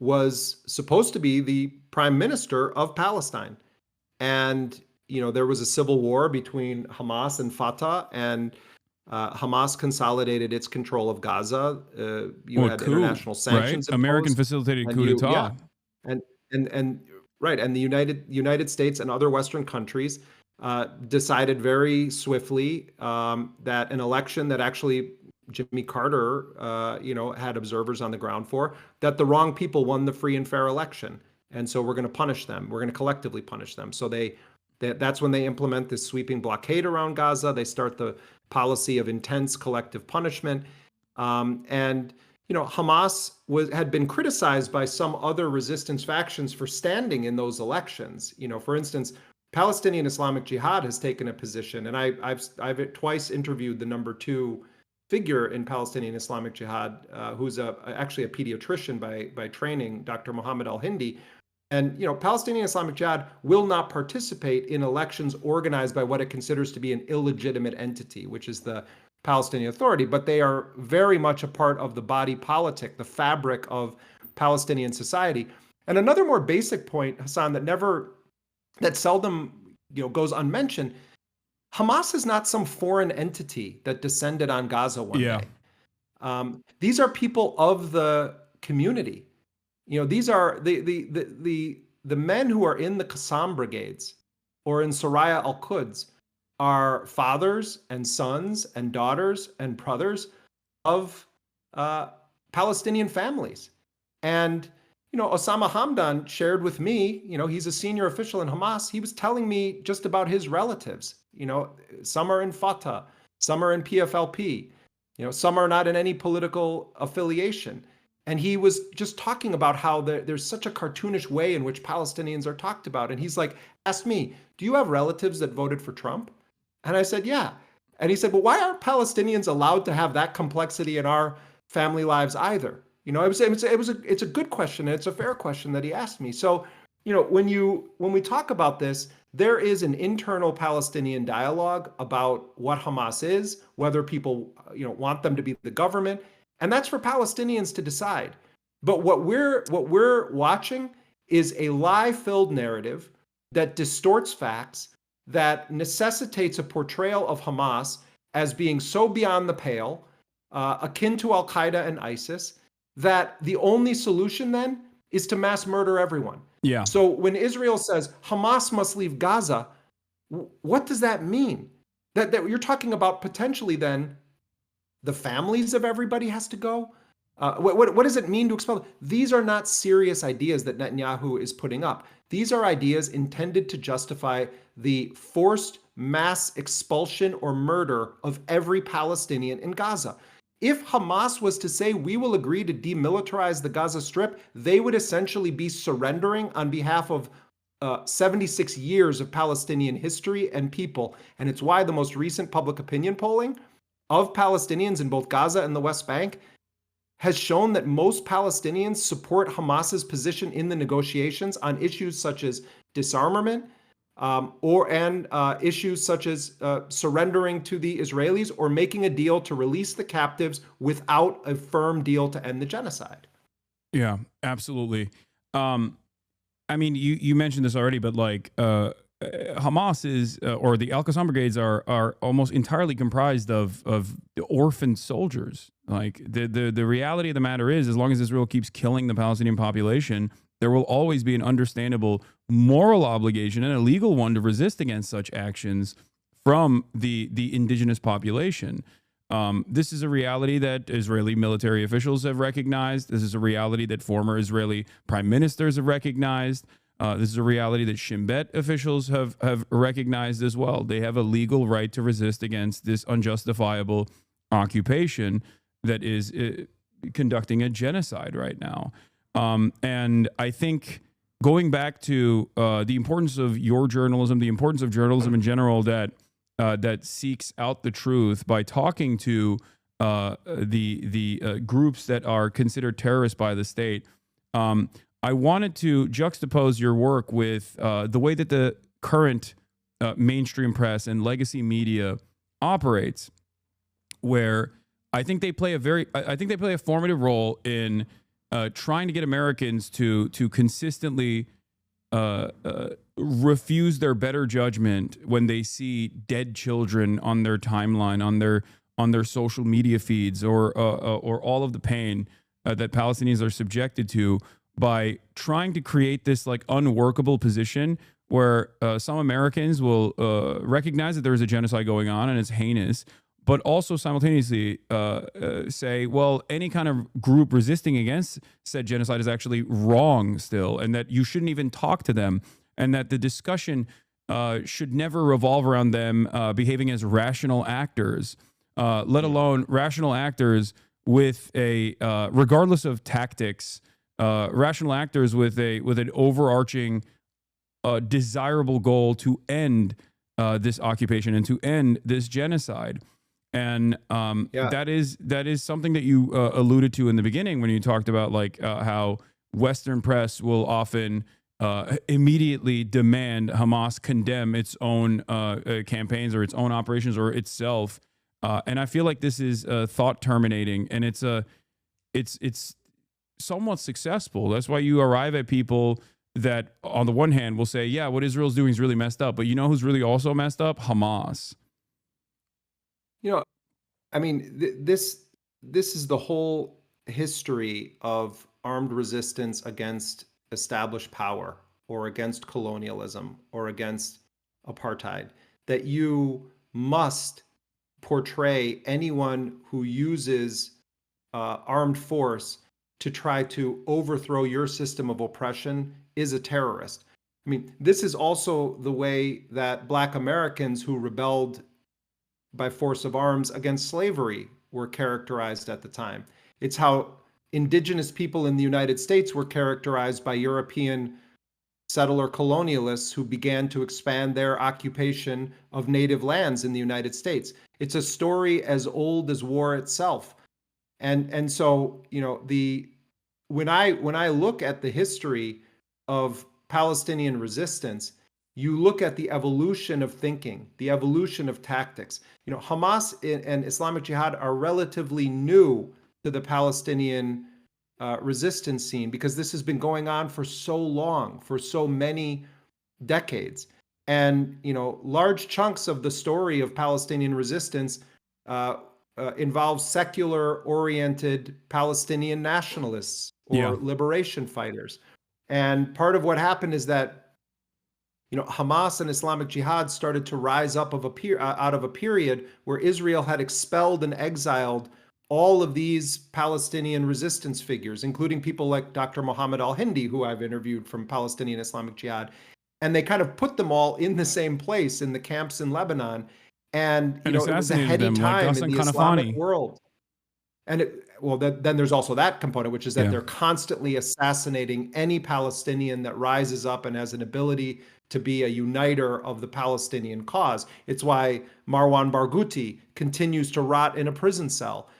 was supposed to be the prime minister of Palestine. And, there was a civil war between Hamas and Fatah, and Hamas consolidated its control of Gaza. You had international sanctions, right? American facilitated coup d'etat. Right, and the United States and other Western countries decided very swiftly that an election that actually Jimmy Carter, had observers on the ground for, that the wrong people won the free and fair election, and so we're going to punish them. We're going to collectively punish them. So that's when they implement this sweeping blockade around Gaza. They start the policy of intense collective punishment, and Hamas had been criticized by some other resistance factions for standing in those elections. For instance, Palestinian Islamic Jihad has taken a position, and I've twice interviewed the number 2 figure in Palestinian Islamic Jihad, who's actually a pediatrician by training, Dr. Mohammed Al-Hindi. And Palestinian Islamic Jihad will not participate in elections organized by what it considers to be an illegitimate entity, which is the Palestinian Authority, but they are very much a part of the body politic, the fabric of Palestinian society. And another more basic point, Hasan, that seldom goes unmentioned: Hamas is not some foreign entity that descended on Gaza one day. These are people of the community. These are the men who are in the Qassam brigades or in Soraya al-Quds are fathers and sons and daughters and brothers of Palestinian families. And, Osama Hamdan shared with me, he's a senior official in Hamas. He was telling me just about his relatives. Some are in Fatah, some are in PFLP, some are not in any political affiliation. And he was just talking about how there's such a cartoonish way in which Palestinians are talked about. And he's like, asked me, do you have relatives that voted for Trump? And I said, yeah. And he said, well, why aren't Palestinians allowed to have that complexity in our family lives either? It's a good question, and it's a fair question that he asked me. So, when we talk about this, there is an internal Palestinian dialogue about what Hamas is, whether people, want them to be the government, and that's for Palestinians to decide. But what we're watching is a lie-filled narrative that distorts facts, that necessitates a portrayal of Hamas as being so beyond the pale, akin to Al-Qaeda and ISIS, that the only solution then is to mass murder everyone. Yeah. So when Israel says Hamas must leave Gaza, what does that mean? That you're talking about potentially then the families of everybody has to go? What does it mean to expel? These are not serious ideas that Netanyahu is putting up. These are ideas intended to justify the forced mass expulsion or murder of every Palestinian in Gaza. If Hamas was to say, we will agree to demilitarize the Gaza Strip, they would essentially be surrendering on behalf of 76 years of Palestinian history and people. And it's why the most recent public opinion polling of Palestinians in both Gaza and the West Bank has shown that most Palestinians support Hamas's position in the negotiations on issues such as disarmament, and issues such as surrendering to the Israelis or making a deal to release the captives without a firm deal to end the genocide. Yeah, absolutely. I mean, you mentioned this already, but like Hamas is, or the Al-Qassam brigades are almost entirely comprised of orphan soldiers. Like the reality of the matter is, as long as Israel keeps killing the Palestinian population, there will always be an understandable moral obligation and a legal one to resist against such actions from the indigenous population. This is a reality that Israeli military officials have recognized. This is a reality that former Israeli prime ministers have recognized. This is a reality that Shin Bet officials have recognized as well. They have a legal right to resist against this unjustifiable occupation that is conducting a genocide right now. And I think going back to the importance of your journalism, the importance of journalism in general, that seeks out the truth by talking to the groups that are considered terrorists by the state. I wanted to juxtapose your work with the way that the current mainstream press and legacy media operates, where I think they play a formative role in trying to get Americans to consistently refuse their better judgment when they see dead children on their timeline, on their social media feeds, or all of the pain that Palestinians are subjected to, by trying to create this like unworkable position where some Americans will recognize that there is a genocide going on and it's heinous, but also simultaneously say, well, any kind of group resisting against said genocide is actually wrong still, and that you shouldn't even talk to them, and that the discussion should never revolve around them behaving as rational actors, let alone rational actors with a, regardless of tactics, rational actors with an overarching desirable goal to end this occupation and to end this genocide. And that is something that you alluded to in the beginning when you talked about like how Western press will often immediately demand Hamas condemn its own campaigns or its own operations or itself. And I feel like this is thought terminating, and it's somewhat successful. That's why you arrive at people that on the one hand will say, yeah, what Israel's doing is really messed up. But you know who's really also messed up? Hamas. You know, I mean, this is the whole history of armed resistance against established power or against colonialism or against apartheid, that you must portray anyone who uses armed force to try to overthrow your system of oppression is a terrorist. I mean, this is also the way that Black Americans who rebelled by force of arms against slavery were characterized at the time. It's how indigenous people in the United States were characterized by European settler colonialists who began to expand their occupation of native lands in the United States. It's a story as old as war itself. And so, you know, when I look at the history of Palestinian resistance, you look at the evolution of thinking, the evolution of tactics. You know, Hamas and Islamic Jihad are relatively new to the Palestinian resistance scene because this has been going on for so long, for so many decades. And, you know, large chunks of the story of Palestinian resistance involves secular-oriented Palestinian nationalists or liberation fighters. And part of what happened is that, you know, Hamas and Islamic Jihad started to rise up out of a period where Israel had expelled and exiled all of these Palestinian resistance figures, including people like Dr. Mohammed al-Hindi, who I've interviewed from Palestinian Islamic Jihad. And they kind of put them all in the same place in the camps in Lebanon. And you know, it was a heady time in the Islamic world. And then there's also that component, which is that they're constantly assassinating any Palestinian that rises up and has an ability to be a uniter of the Palestinian cause. It's why Marwan Barghouti continues to rot in a prison cell,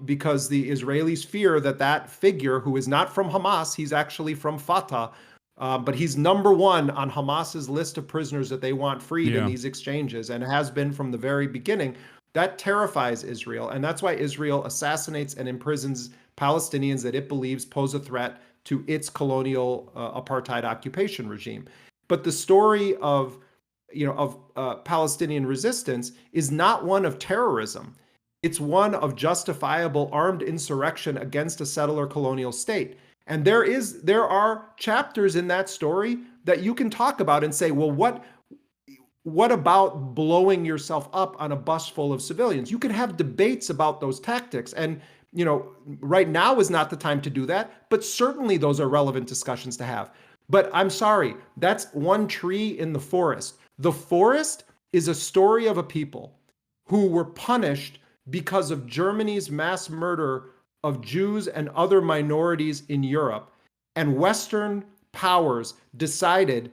because the Israelis fear that figure, who is not from Hamas, he's actually from Fatah, But he's number one on Hamas's list of prisoners that they want freed in these exchanges, and has been from the very beginning. That terrifies Israel, and that's why Israel assassinates and imprisons Palestinians that it believes pose a threat to its colonial apartheid occupation regime. But the story of Palestinian resistance is not one of terrorism. It's one of justifiable armed insurrection against a settler colonial state. And there are chapters in that story that you can talk about and say, well, what about blowing yourself up on a bus full of civilians? You can have debates about those tactics. And, right now is not the time to do that, but certainly those are relevant discussions to have. But I'm sorry, that's one tree in the forest. The forest is a story of a people who were punished because of Germany's mass murder of Jews and other minorities in Europe. And Western powers decided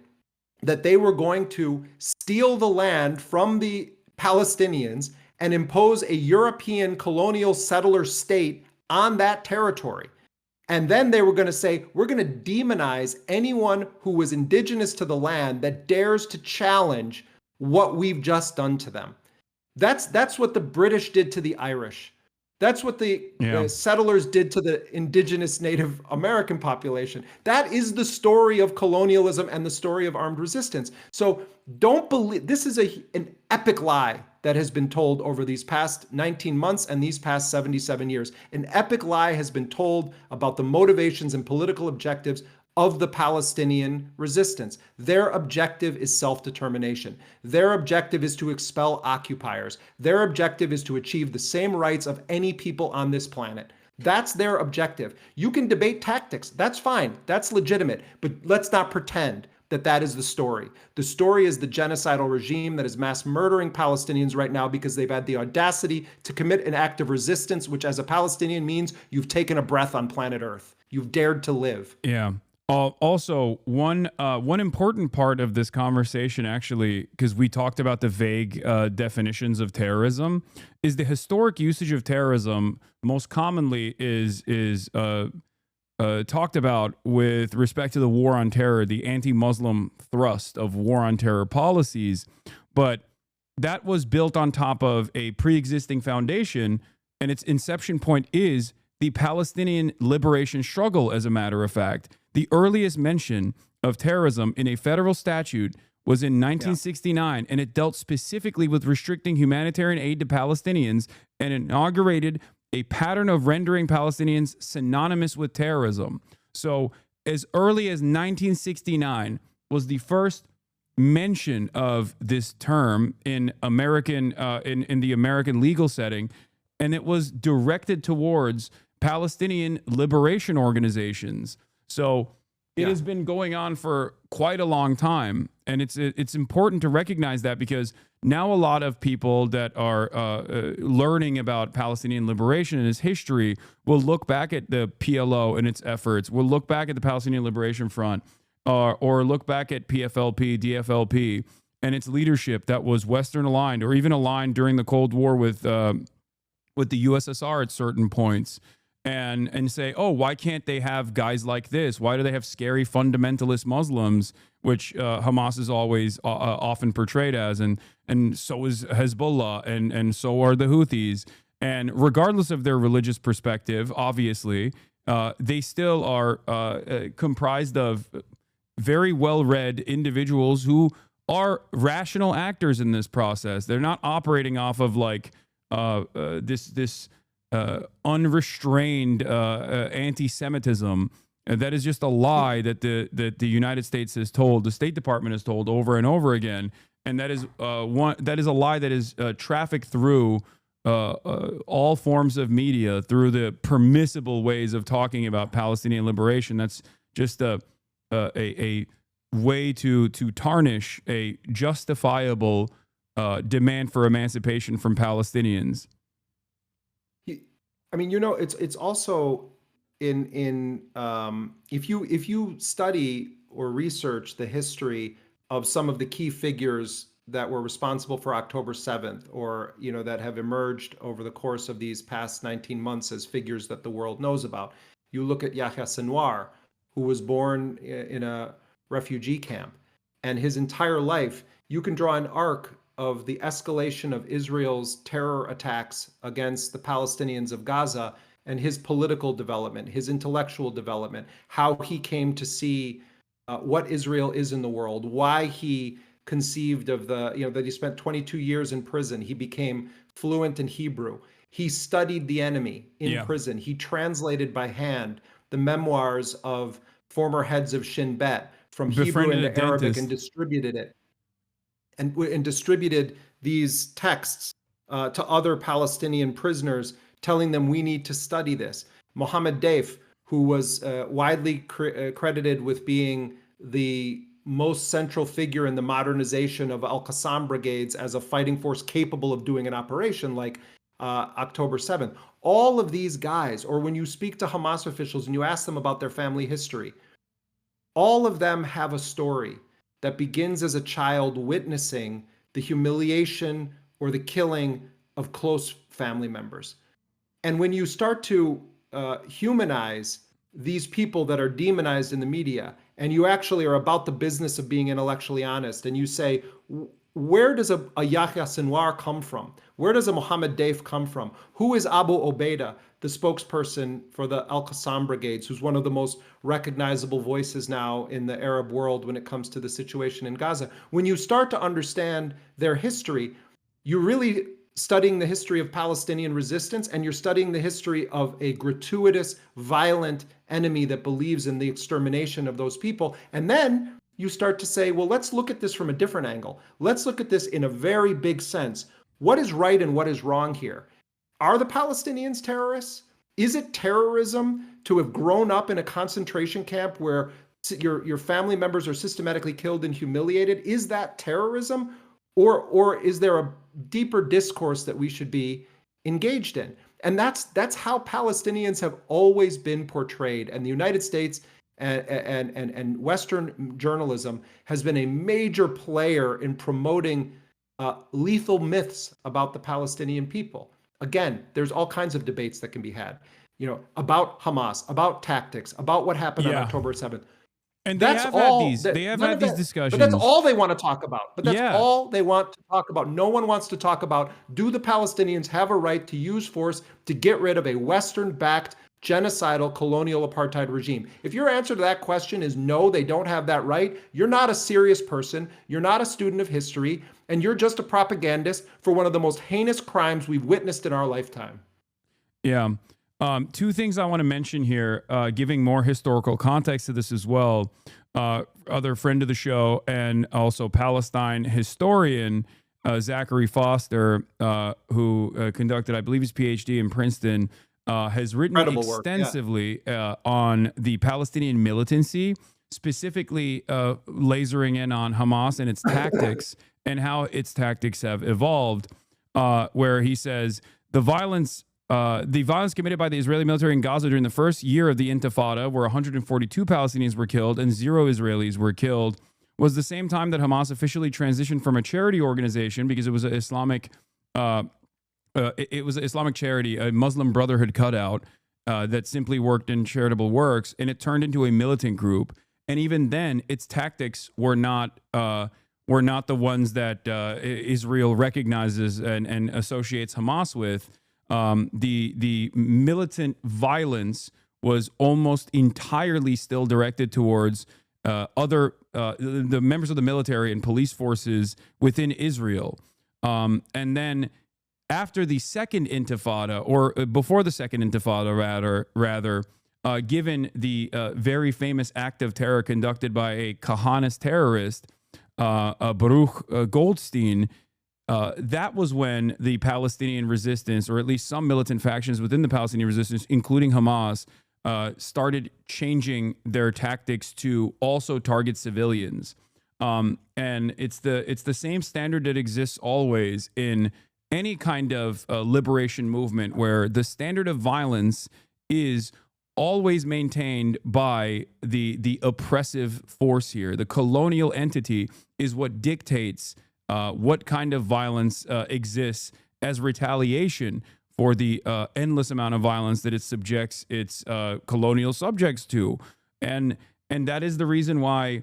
that they were going to steal the land from the Palestinians and impose a European colonial settler state on that territory. And then they were going to say, we're going to demonize anyone who was indigenous to the land that dares to challenge what we've just done to them. That's what the British did to the Irish. That's what the settlers did to the indigenous Native American population. That is the story of colonialism and the story of armed resistance. So don't believe, this is an epic lie that has been told over these past 19 months and these past 77 years. An epic lie has been told about the motivations and political objectives of the Palestinian resistance. Their objective is self-determination. Their objective is to expel occupiers. Their objective is to achieve the same rights of any people on this planet. That's their objective. You can debate tactics. That's fine. That's legitimate. But let's not pretend that that is the story. The story is the genocidal regime that is mass murdering Palestinians right now because they've had the audacity to commit an act of resistance, which as a Palestinian means you've taken a breath on planet Earth. You've dared to live. Yeah. Also, one important part of this conversation, actually, because we talked about the vague definitions of terrorism, is the historic usage of terrorism. Most commonly is talked about with respect to the war on terror, the anti-Muslim thrust of war on terror policies, but that was built on top of a pre-existing foundation, and its inception point is the Palestinian liberation struggle, as a matter of fact. The earliest mention of terrorism in a federal statute was in 1969, and it dealt specifically with restricting humanitarian aid to Palestinians and inaugurated a pattern of rendering Palestinians synonymous with terrorism. So as early as 1969 was the first mention of this term in American in the American legal setting, and it was directed towards Palestinian liberation organizations. So it has been going on for quite a long time, and it's important to recognize that, because now a lot of people that are learning about Palestinian liberation and its history will look back at the PLO and its efforts, will look back at the Palestinian Liberation Front, or look back at PFLP, DFLP, and its leadership that was Western aligned, or even aligned during the Cold War with the USSR at certain points. And say, oh, why can't they have guys like this? Why do they have scary fundamentalist Muslims, which Hamas is always often portrayed as, and so is Hezbollah, and so are the Houthis. And regardless of their religious perspective, obviously, they still are comprised of very well-read individuals who are rational actors in this process. They're not operating off of like this unrestrained anti-Semitism. That is just a lie that the United States has told, the State Department has told over and over again, and that is a lie that is traffic through all forms of media through the permissible ways of talking about Palestinian liberation. That's just a way to tarnish a justifiable demand for emancipation from Palestinians. I mean, you know, it's also in if you study or research the history of some of the key figures that were responsible for October 7th, or, you know, that have emerged over the course of these past 19 months as figures that the world knows about. You look at Yahya Sinwar, who was born in a refugee camp. And his entire life, you can draw an arc of the escalation of Israel's terror attacks against the Palestinians of Gaza and his political development, his intellectual development, how he came to see what Israel is in the world, why he conceived of that he spent 22 years in prison. He became fluent in Hebrew. He studied the enemy in prison. He translated by hand the memoirs of former heads of Shin Bet from Hebrew into Arabic and distributed it. And distributed these texts to other Palestinian prisoners, telling them we need to study this. Mohammed Deif, who was widely credited with being the most central figure in the modernization of Al-Qassam brigades as a fighting force capable of doing an operation like October 7th. All of these guys, or when you speak to Hamas officials and you ask them about their family history, all of them have a story that begins as a child witnessing the humiliation or the killing of close family members. And when you start to humanize these people that are demonized in the media, and you actually are about the business of being intellectually honest, and you say, where does a Yahya Sinwar come from? Where does a Mohammed Deif come from? Who is Abu Obaida, the spokesperson for the Al-Qassam brigades, who's one of the most recognizable voices now in the Arab world when it comes to the situation in Gaza? When you start to understand their history, you're really studying the history of Palestinian resistance, and you're studying the history of a gratuitous, violent enemy that believes in the extermination of those people. And then you start to say, well, let's look at this from a different angle. Let's look at this in a very big sense. What is right and what is wrong here? Are the Palestinians terrorists? Is it terrorism to have grown up in a concentration camp where your family members are systematically killed and humiliated? Is that terrorism? Or is there a deeper discourse that we should be engaged in? And that's how Palestinians have always been portrayed. And the United States and Western journalism has been a major player in promoting lethal myths about the Palestinian people. Again, there's all kinds of debates that can be had, about Hamas, about tactics, about what happened on October 7th. And they have had these discussions. But that's all they want to talk about. All they want to talk about. No one wants to talk about, do the Palestinians have a right to use force to get rid of a Western-backed genocidal colonial apartheid regime? If your answer to that question is no, they don't have that right, you're not a serious person, you're not a student of history, and you're just a propagandist for one of the most heinous crimes we've witnessed in our lifetime. Yeah. Two things I want to mention here, giving more historical context to this as well. Other friend of the show and also Palestine historian, Zachary Foster, who conducted, I believe, his PhD in Princeton, has written extensively on the Palestinian militancy, specifically lasering in on Hamas and its tactics and how its tactics have evolved, where he says the violence committed by the Israeli military in Gaza during the first year of the Intifada, where 142 Palestinians were killed and 0 Israelis were killed, was the same time that Hamas officially transitioned from a charity organization, because it was an Islamic charity, a Muslim Brotherhood cutout that simply worked in charitable works, and it turned into a militant group. And even then, its tactics were not the ones that Israel recognizes and associates Hamas with. The militant violence was almost entirely still directed towards the members of the military and police forces within Israel. And then after the second Intifada, or before the second Intifada, rather, given the very famous act of terror conducted by a Kahanist terrorist, Baruch Goldstein, that was when the Palestinian resistance, or at least some militant factions within the Palestinian resistance, including Hamas, started changing their tactics to also target civilians. And it's the same standard that exists always in any kind of liberation movement, where the standard of violence is always maintained by the oppressive force here. The colonial entity is what dictates what kind of violence exists as retaliation for the endless amount of violence that it subjects its colonial subjects to. And that is the reason why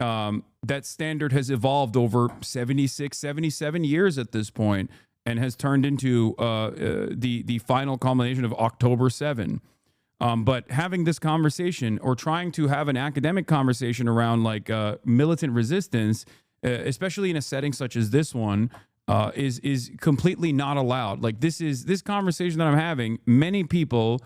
that standard has evolved over 76, 77 years at this point, and has turned into the final culmination of October 7. But having this conversation, or trying to have an academic conversation around like militant resistance, especially in a setting such as this one, is completely not allowed. Like this conversation that I'm having, many people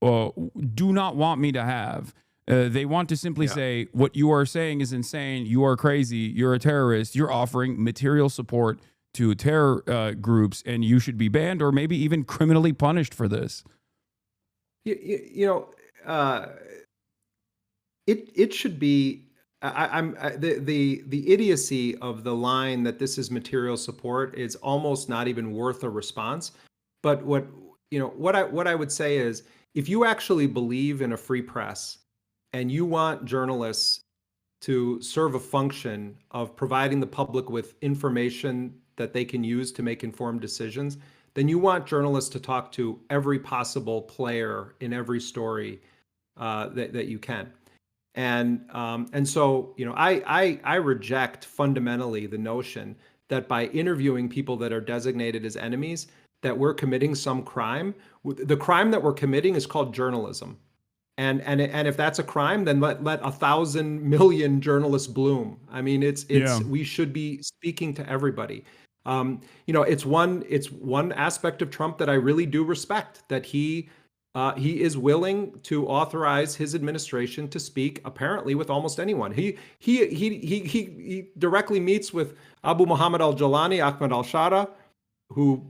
do not want me to have. They want to simply say, what you are saying is insane. You are crazy. You're a terrorist. You're offering material support to terror groups, and you should be banned or maybe even criminally punished for this. It should be. The idiocy of the line that this is material support is almost not even worth a response. But what I would say is, if you actually believe in a free press and you want journalists to serve a function of providing the public with information that they can use to make informed decisions, then you want journalists to talk to every possible player in every story that you can. And so, I reject fundamentally the notion that by interviewing people that are designated as enemies, that we're committing some crime. The crime that we're committing is called journalism. And if that's a crime, then let 1,000 million journalists bloom. I mean, we should be speaking to everybody. It's one aspect of Trump that I really do respect, that he is willing to authorize his administration to speak apparently with almost anyone. He directly meets with Abu Muhammad al-Jawlani, Ahmed al-Shara, who,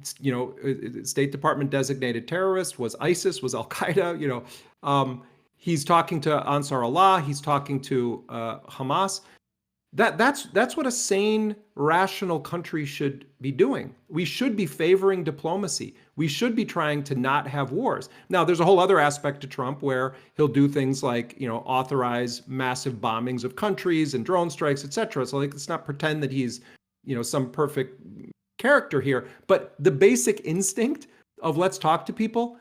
State Department designated terrorist, was ISIS, was Al-Qaeda, he's talking to Ansar Allah, he's talking to Hamas. That's what a sane, rational country should be doing. We should be favoring diplomacy. We should be trying to not have wars. Now, there's a whole other aspect to Trump where he'll do things like, authorize massive bombings of countries and drone strikes, etc. So let's not pretend that he's, some perfect character here. But the basic instinct of let's talk to people,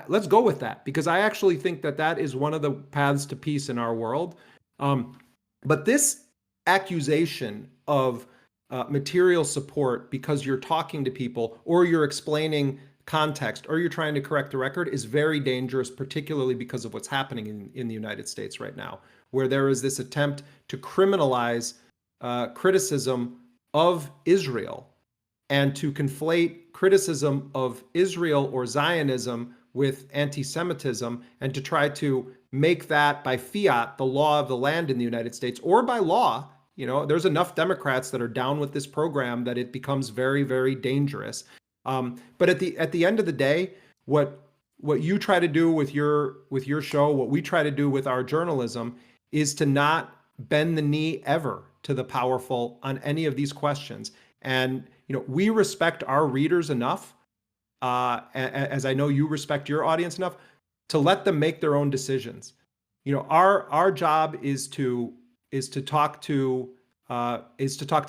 let's go with that, because I actually think that is one of the paths to peace in our world. But this accusation of material support because you're talking to people, or you're explaining context, or you're trying to correct the record is very dangerous, particularly because of what's happening in the United States right now, where there is this attempt to criminalize criticism of Israel and to conflate criticism of Israel or Zionism with anti-Semitism, and to try to make that by fiat the law of the land in the United States, or by law. There's enough Democrats that are down with this program that it becomes very, very dangerous. But at the end of the day, what you try to do with your show, what we try to do with our journalism, is to not bend the knee ever to the powerful on any of these questions. And we respect our readers enough, as I know you respect your audience enough, to let them make their own decisions. Our job is to talk to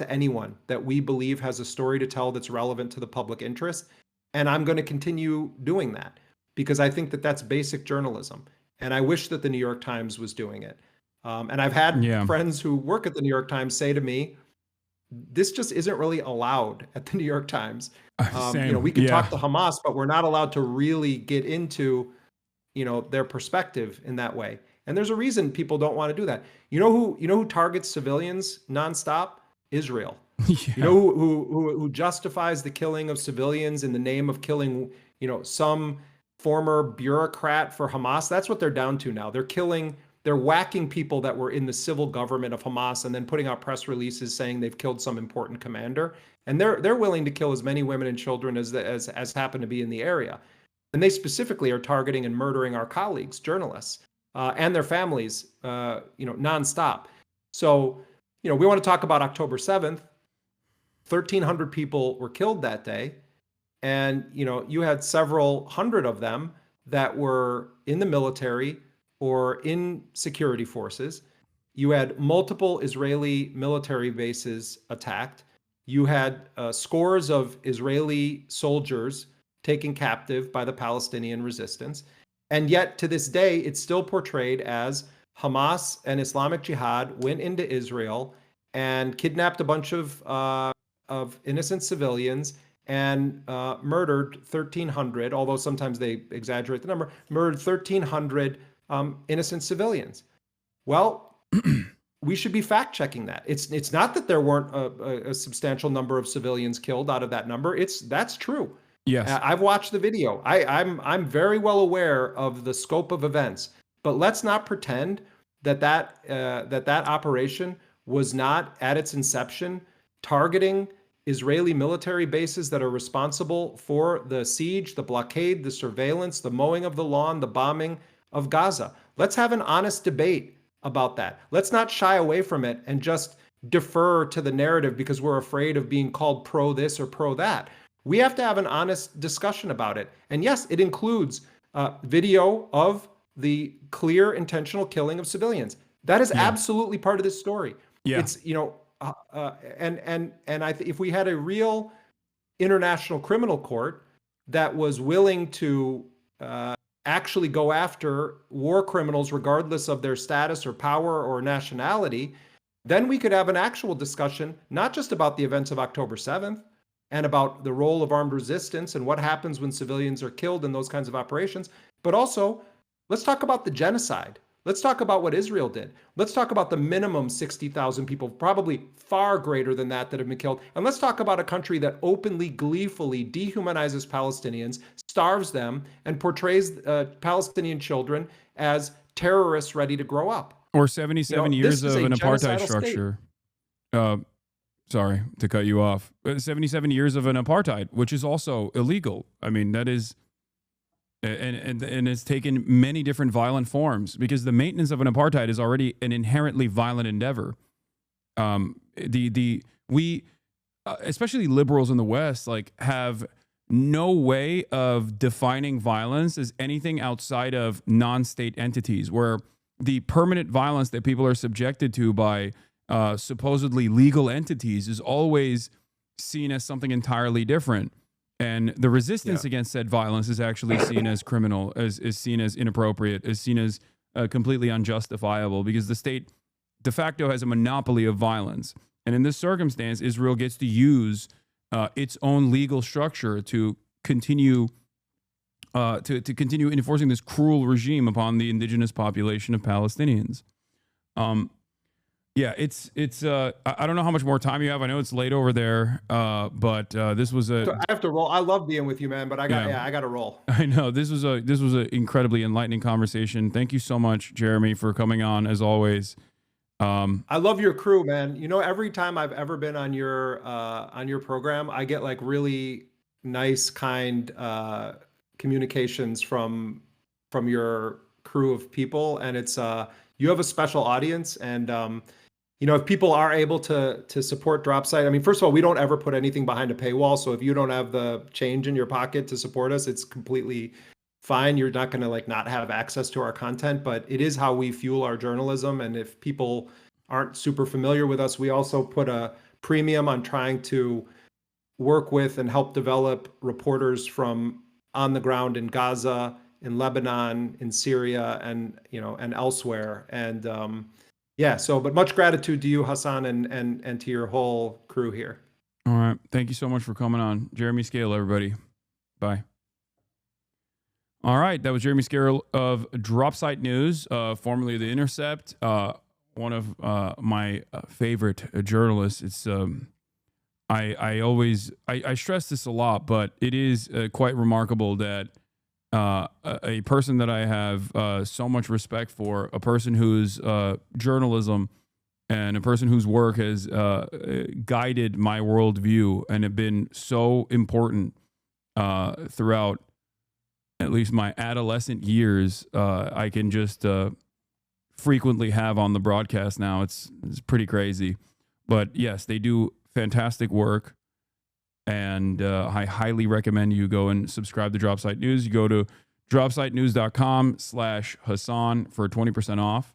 anyone that we believe has a story to tell that's relevant to the public interest. And I'm going to continue doing that, because I think that that's basic journalism. And I wish that the New York Times was doing it. And I've had friends who work at the New York Times say to me, this just isn't really allowed at the New York Times. We can talk to Hamas, but we're not allowed to really get into, their perspective in that way. And there's a reason people don't want to do that. You know who targets civilians nonstop? Israel. You know who justifies the killing of civilians in the name of killing, some former bureaucrat for Hamas? That's what they're down to now. They're whacking people that were in the civil government of Hamas, and then putting out press releases saying they've killed some important commander. And they're willing to kill as many women and children as happen to be in the area. And they specifically are targeting and murdering our colleagues, journalists, and their families, nonstop. So, we want to talk about October 7th. 1,300 people were killed that day. And, you had several hundred of them that were in the military or in security forces. You had multiple Israeli military bases attacked. You had scores of Israeli soldiers taken captive by the Palestinian resistance. And yet, to this day, it's still portrayed as Hamas and Islamic Jihad went into Israel and kidnapped a bunch of innocent civilians and murdered 1,300, although sometimes they exaggerate the number, murdered 1,300 innocent civilians. Well, we should be fact checking that. It's not that there weren't a substantial number of civilians killed out of that number. That's true. Yes, I've watched the video. I'm very well aware of the scope of events, but let's not pretend that operation was not at its inception targeting Israeli military bases that are responsible for the siege, the blockade, the surveillance, the mowing of the lawn, the bombing of Gaza. Let's have an honest debate about that. Let's not shy away from it and just defer to the narrative because we're afraid of being called pro this or pro that. We have to have an honest discussion about it. And yes, it includes video of the clear intentional killing of civilians. That is absolutely part of this story. Yeah. It's, and if we had a real international criminal court that was willing to actually go after war criminals regardless of their status or power or nationality, then we could have an actual discussion, not just about the events of October 7th and about the role of armed resistance and what happens when civilians are killed in those kinds of operations, but also let's talk about the genocide. Let's talk about what Israel did. Let's talk about the minimum 60,000 people, probably far greater than that have been killed. And let's talk about a country that openly, gleefully dehumanizes Palestinians, starves them, and portrays Palestinian children as terrorists ready to grow up. Or 77 years of an apartheid structure. Sorry to cut you off. 77 years of an apartheid, which is also illegal. I mean, that is... And it's taken many different violent forms because the maintenance of an apartheid is already an inherently violent endeavor. We, especially liberals in the West, like have no way of defining violence as anything outside of non-state entities, where the permanent violence that people are subjected to by supposedly legal entities is always seen as something entirely different. And the resistance against said violence is actually seen as criminal, is seen as inappropriate, is seen as completely unjustifiable because the state de facto has a monopoly of violence. And in this circumstance, Israel gets to use its own legal structure to continue continue enforcing this cruel regime upon the indigenous population of Palestinians. Yeah, it's. I don't know how much more time you have. I know it's late over there, but this was a. So I have to roll. I love being with you, man, but I got to roll. I know this was an incredibly enlightening conversation. Thank you so much, Jeremy, for coming on as always. I love your crew, man. You know, every time I've ever been on your program, I get like really nice, kind communications from your crew of people, and it's you have a special audience, and if people are able to support Dropsite, I mean, first of all, we don't ever put anything behind a paywall. So if you don't have the change in your pocket to support us, it's completely fine. You're not going to like not have access to our content, but it is how we fuel our journalism. And if people aren't super familiar with us, we also put a premium on trying to work with and help develop reporters from on the ground in Gaza, in Lebanon, in Syria, and elsewhere. And but much gratitude to you, Hasan, and to your whole crew here. All right. Thank you so much for coming on. Jeremy Scahill, everybody. Bye. All right. That was Jeremy Scahill of Dropsite News, formerly The Intercept, one of my favorite journalists. It's I stress this a lot, but it is quite remarkable that a person that I have so much respect for, a person whose journalism and a person whose work has guided my worldview and have been so important throughout at least my adolescent years, I can just frequently have on the broadcast now. It's pretty crazy. But yes, they do fantastic work. And I highly recommend you go and subscribe to Dropsite News. You go to dropsitenews.com/Hasan for 20% off.